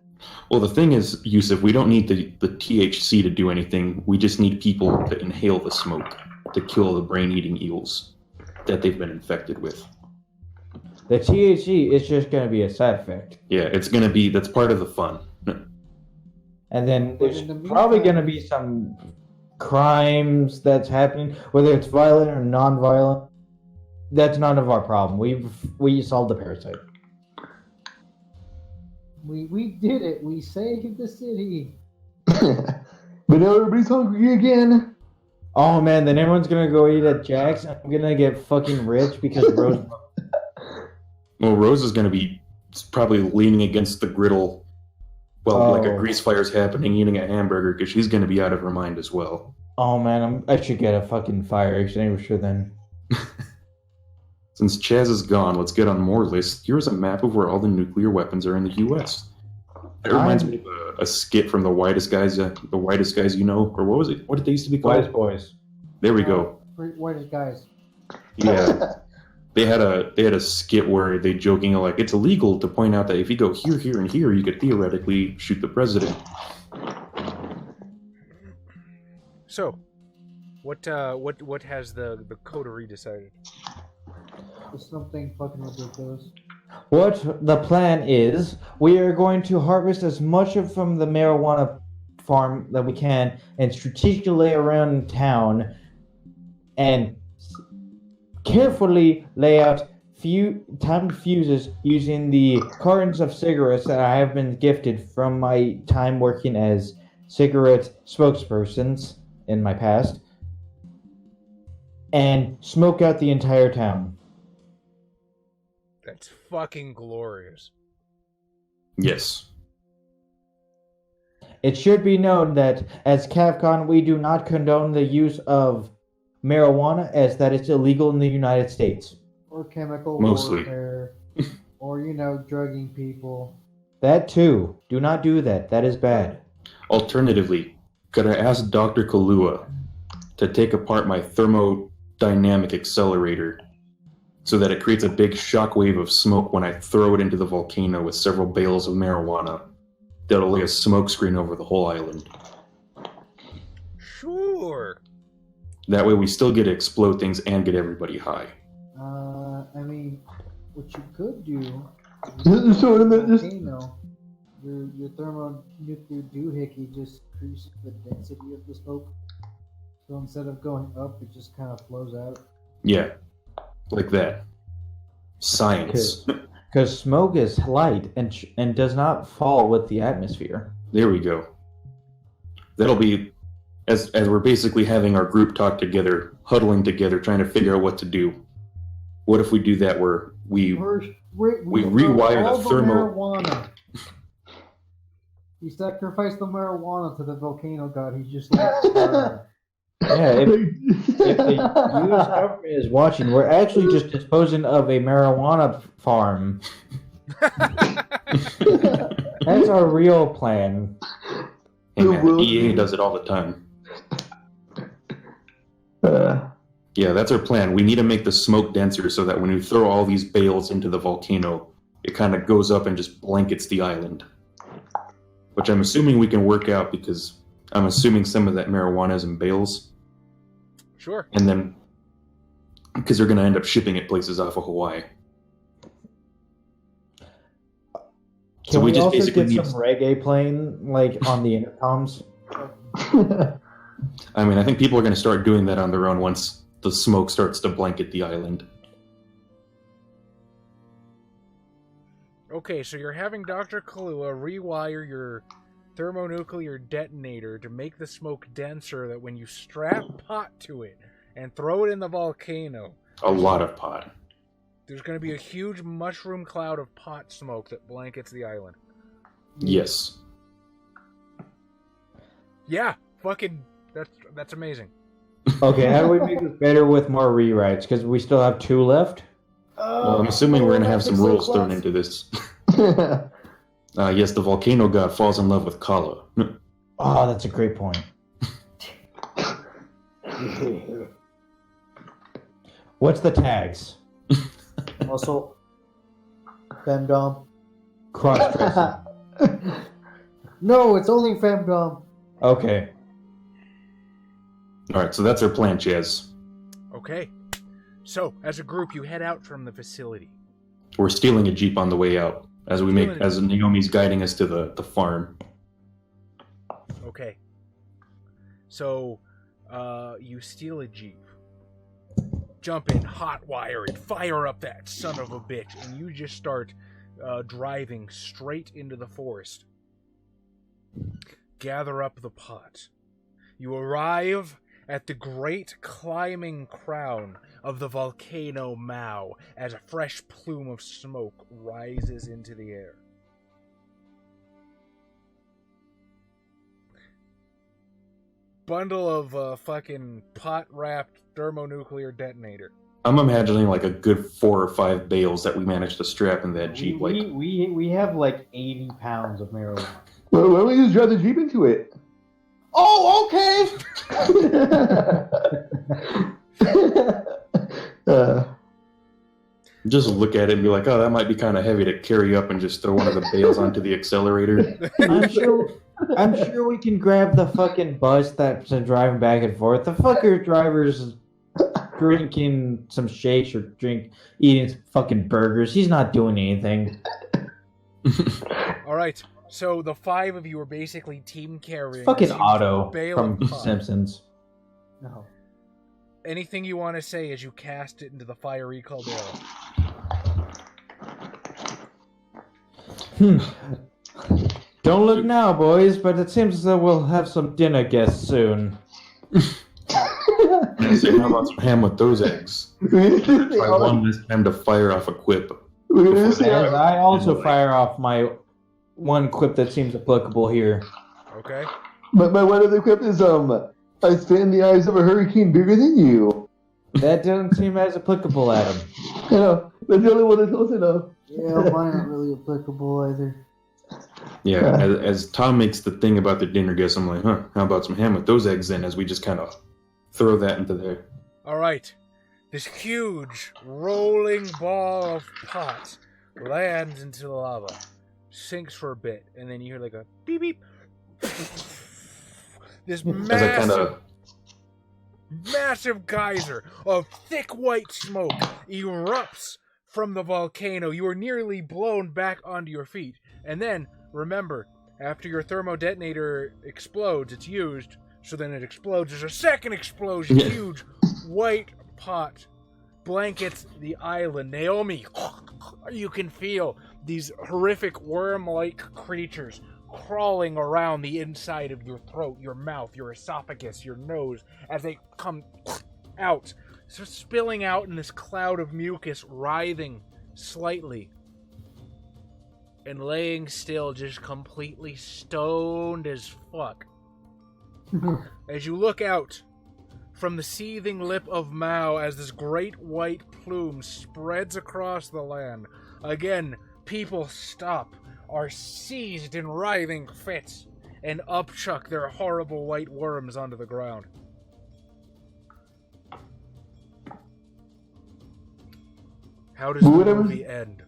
E: Well, the thing is, Yusuf, we don't need the THC to do anything. We just need people to inhale the smoke to kill the brain-eating eels that they've been infected with.
B: The THC is just going to be a side effect.
E: Yeah, that's part of the fun.
B: And then there's probably going to be some crimes that's happening, whether it's violent or non-violent. That's none of our problem. We solved the parasite.
C: We did it. We saved the city.
D: But now everybody's hungry again.
B: Oh man, then everyone's gonna go eat at Jack's, and I'm gonna get fucking rich because Rose.
E: Well, Rose is gonna be probably leaning against the griddle while like a grease fire's happening, eating a hamburger, because she's gonna be out of her mind as well.
B: Oh man, I should get a fucking fire extinguisher then.
E: Since Chaz is gone, let's get on more lists. Here's a map of where all the nuclear weapons are in the U.S. It reminds me of a skit from the whitest guys you know, or what was it? What did they used to be called?
B: Whitest Boys.
E: There we go.
C: Whitest guys.
E: Yeah, they had a skit where they joking like it's illegal to point out that if you go here, here, and here, you could theoretically shoot the president.
A: So, what has the coterie decided?
C: It's something fucking ridiculous.
B: What the plan is, we are going to harvest as much from the marijuana farm that we can and strategically lay around town and carefully lay out timed fuses using the cartons of cigarettes that I have been gifted from my time working as cigarette spokespersons in my past, and smoke out the entire town.
A: That's fucking glorious.
E: Yes.
B: It should be known that as CAVCON, we do not condone the use of marijuana, as that it's illegal in the United States.
C: Or chemical
E: Mostly.
C: warfare. Or, drugging people.
B: That too. Do not do that. That is bad.
E: Alternatively, could I ask Dr. Kahlua to take apart my thermodynamic accelerator so that it creates a big shockwave of smoke when I throw it into the volcano with several bales of marijuana that'll lay a smoke screen over the whole island?
A: Sure.
E: That way we still get to explode things and get everybody high.
C: What you could do your thermonuclear doohickey just increases the density of the smoke. So instead of going up, it just kind of flows out.
E: Yeah, like that. Science.
B: Because smoke is light and does not fall with the atmosphere.
E: There we go. That'll be, as we're basically having our group talk together, huddling together, trying to figure out what to do. What if we do that where we rewire the
C: marijuana. He sacrificed the marijuana to the volcano god. He's just like...
B: Yeah, if the U.S. government is watching, we're actually just disposing of a marijuana farm. That's our real plan.
E: Hey man, the EA does it all the time. Yeah, that's our plan. We need to make the smoke denser so that when we throw all these bales into the volcano, it kind of goes up and just blankets the island. Which I'm assuming we can work out because I'm assuming some of that marijuana is in bales.
A: Sure.
E: And then, because they're going to end up shipping it places off of Hawaii.
B: Can we just also get some reggae playing, like, on the intercoms?
E: I mean, I think people are going to start doing that on their own once the smoke starts to blanket the island.
A: Okay, so you're having Dr. Kalua rewire your thermonuclear detonator to make the smoke denser that when you strap pot to it and throw it in the volcano...
E: A lot of pot.
A: There's going to be a huge mushroom cloud of pot smoke that blankets the island.
E: Yes.
A: Yeah, fucking... That's amazing.
B: Okay, how do we make this better with more rewrites? Because we still have 2 left.
E: Well, I'm assuming we're going to have some rules thrown into this. Yes, the volcano god falls in love with Kala.
B: Oh, that's a great point. What's the tags?
C: Muscle. Femdom.
B: Cross-dressing.
C: No, it's only Femdom.
B: Okay.
E: Alright, so that's our plan, Chaz.
A: Okay. So, as a group, you head out from the facility.
E: We're stealing a Jeep on the way out as Naomi's guiding us to the farm.
A: Okay. So, you steal a Jeep. Jump in, hot wire it, fire up that son of a bitch, and you just start driving straight into the forest. Gather up the pot. You arrive at the great climbing crown of the volcano Mao as a fresh plume of smoke rises into the air. Bundle of fucking pot-wrapped thermonuclear detonator.
E: I'm imagining like a good 4 or 5 bales that we managed to strap in that Jeep.
C: We have like 80 pounds of marijuana.
D: Well, why don't we just drive the Jeep into it?
C: Oh, okay!
E: Just look at it and be like, oh, that might be kind of heavy to carry up and just throw one of the bales onto the accelerator.
B: I'm sure we can grab the fucking bus that's driving back and forth. The fucker driver's drinking some shakes or eating some fucking burgers. He's not doing anything.
A: All right. So the 5 of you are basically team carrying.
B: Fucking Otto
A: bale
B: from
A: of pot.
B: Simpsons.
C: No.
A: Anything you want to say as you cast it into the fiery caldera?
B: Don't look now, boys, but it seems as though we'll have some dinner guests soon.
E: I say, how about some ham with those eggs? Try one less time to fire off a quip.
B: I also fire off my one quip that seems applicable here.
A: Okay.
D: But my one other quip is, I spit in the eyes of a hurricane bigger than you.
B: That doesn't seem as applicable, Adam.
D: You know, that's the only one that's close enough.
C: Yeah, mine aren't really applicable either.
E: Yeah, as Tom makes the thing about the dinner guests, I'm like, how about some ham with those eggs then, as we just kind of throw that into there.
A: All right. This huge rolling ball of pot lands into the lava, sinks for a bit, and then you hear like a beep beep. This massive geyser of thick white smoke erupts from the volcano. You are nearly blown back onto your feet. And then, remember, after your thermodetonator explodes, it's used, so then it explodes. There's a second explosion.
E: Yeah.
A: Huge white pot blankets the island. Naomi, you can feel these horrific worm-like creatures crawling around the inside of your throat, your mouth, your esophagus, your nose, as they come out, so spilling out in this cloud of mucus, writhing slightly, and laying still, just completely stoned as fuck. As you look out from the seething lip of Mao as this great white plume spreads across the land, again, people stop, are seized in writhing fits, and upchuck their horrible white worms onto the ground. How does the movie end?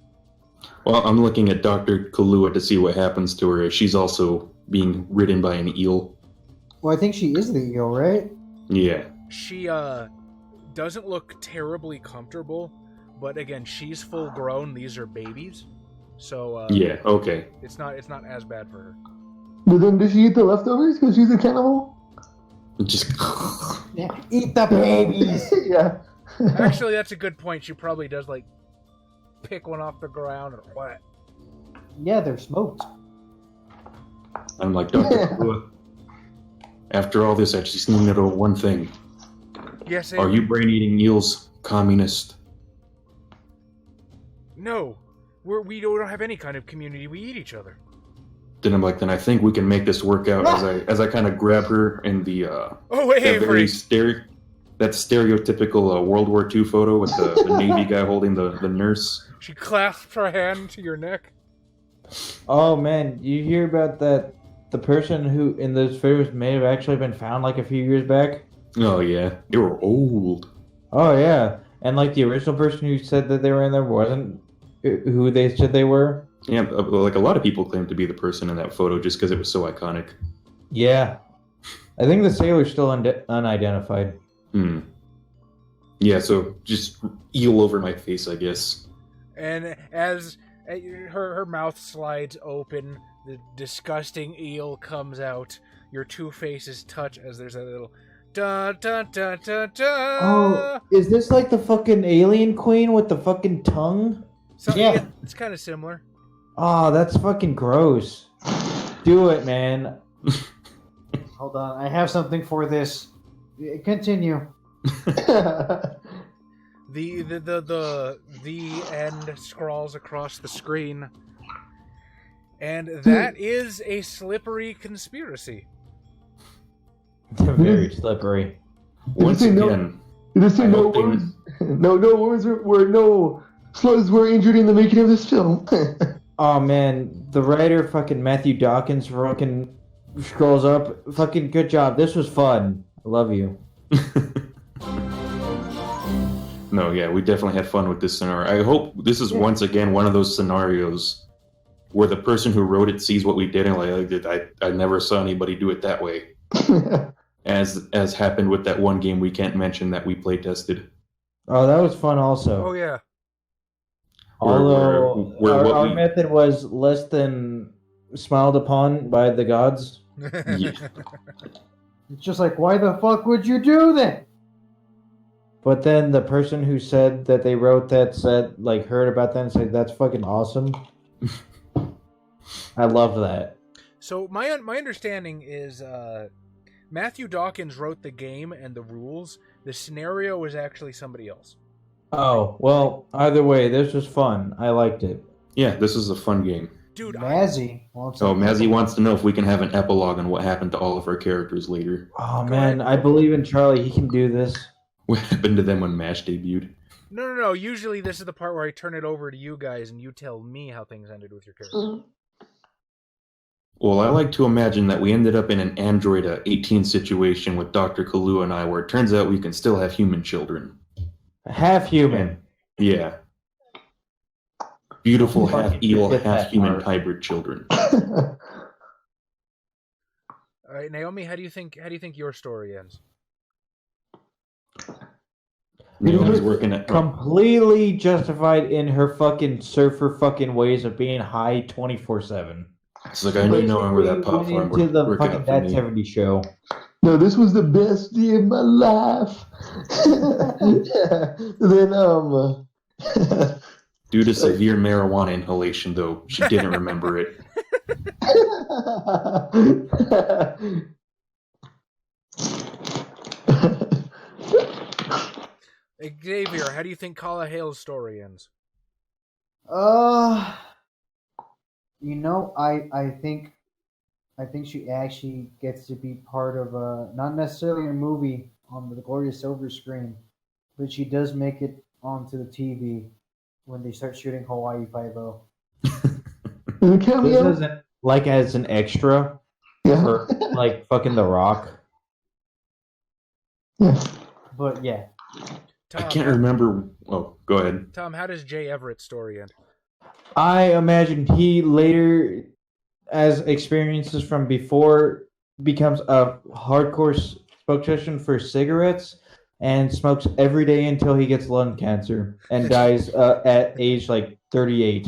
E: Well, I'm looking at Dr. Kalua to see what happens to her. She's also being ridden by an eel.
C: Well, I think she is the eel, right?
E: Yeah.
A: She doesn't look terribly comfortable, but again, she's full grown. These are babies, so
E: yeah. Okay.
A: It's not as bad for her.
D: But then does she eat the leftovers because she's a cannibal?
E: Just
C: Yeah. Eat the babies!
D: Yeah.
A: Actually, that's a good point. She probably does like pick one off the ground or what.
C: Yeah, they're smoked.
E: I'm like, Dr. Kalua, after all this, I just need to know one thing.
A: Yes,
E: Are you brain-eating eels communist?
A: No, we don't have any kind of community. We eat each other.
E: Then I'm like, then I think we can make this work out. As I kind of grab her in the
A: Oh wait,
E: that very that stereotypical World War II photo with the Navy guy holding the nurse.
A: She clasped her hand to your neck.
B: Oh man, you hear about that? The person who in those photos may have actually been found like a few years back.
E: Oh yeah, they were old.
B: Oh yeah, and like the original person who said that they were in there wasn't who they said they were.
E: Yeah, like a lot of people claim to be the person in that photo just because it was so iconic.
B: Yeah, I think the sailor's still unidentified.
E: Yeah, so just eel over my face, I guess.
A: And as her mouth slides open, the disgusting eel comes out. Your two faces touch as there's a little da da da da da.
B: Oh, is this like the fucking alien queen with the fucking tongue?
A: Yeah, it's kind of similar.
B: Oh, that's fucking gross. Do it, man.
C: Hold on, I have something for this. Continue.
A: The end scrawls across the screen, and that is a slippery conspiracy.
B: Very slippery.
E: Once again,
D: no words were no slugs were injured in the making of this film.
B: Oh man, the writer fucking Matthew Dawkins fucking scrolls up. Fucking good job. This was fun. I love you.
E: No, yeah, we definitely had fun with this scenario. I hope this is once again one of those scenarios where the person who wrote it sees what we did and like, I never saw anybody do it that way. as happened with that one game we can't mention that we play tested.
B: Oh, that was fun also.
A: Oh yeah.
B: Although our method was less than smiled upon by the gods.
E: Yeah.
C: It's just like, why the fuck would you do that?
B: But then the person who said that they wrote that said, like, heard about that and said, that's fucking awesome. I loved that.
A: So my understanding is Matthew Dawkins wrote the game and the rules. The scenario was actually somebody else.
B: Oh, well, either way, this was fun. I liked it.
E: Yeah, this is a fun game.
A: Dude,
C: Mazzy.
E: Mazzy wants to know if we can have an epilogue on what happened to all of our characters later.
B: Oh, man, I believe in Charlie. He can do this.
E: What happened to them when MASH debuted?
A: No. Usually this is the part where I turn it over to you guys and you tell me how things ended with your character.
E: Well, I like to imagine that we ended up in an Android 18 situation with Dr. Kalua and I, where it turns out we can still have human children.
B: Half human.
E: Yeah. Beautiful half eel, half human hybrid children.
A: All right, Naomi, how do you think your story ends?
E: Naomi's working at
B: completely justified in her fucking surfer fucking ways of being high 24/7.
E: It's like I knew knowing where that pop farm
B: into the
E: working
B: fucking
E: out for
B: That
E: me.
B: 70 show.
D: No, this was the best day of my life. Then
E: Due to severe marijuana inhalation, though, she didn't remember it.
A: Xavier, how do you think Kala Hale's story ends?
C: I think she actually gets to be part of not necessarily a movie on the glorious silver screen, but she does make it onto the TV when they start shooting Hawaii Five-0.
B: This isn't like as an extra for like fucking The Rock.
C: But yeah.
A: Tom,
E: I can't remember. Oh, go ahead.
A: Tom, how does Jay Everett's story end?
B: I imagine he later, as experiences from before, becomes a hardcore spokesperson for cigarettes and smokes every day until he gets lung cancer and dies at age like 38.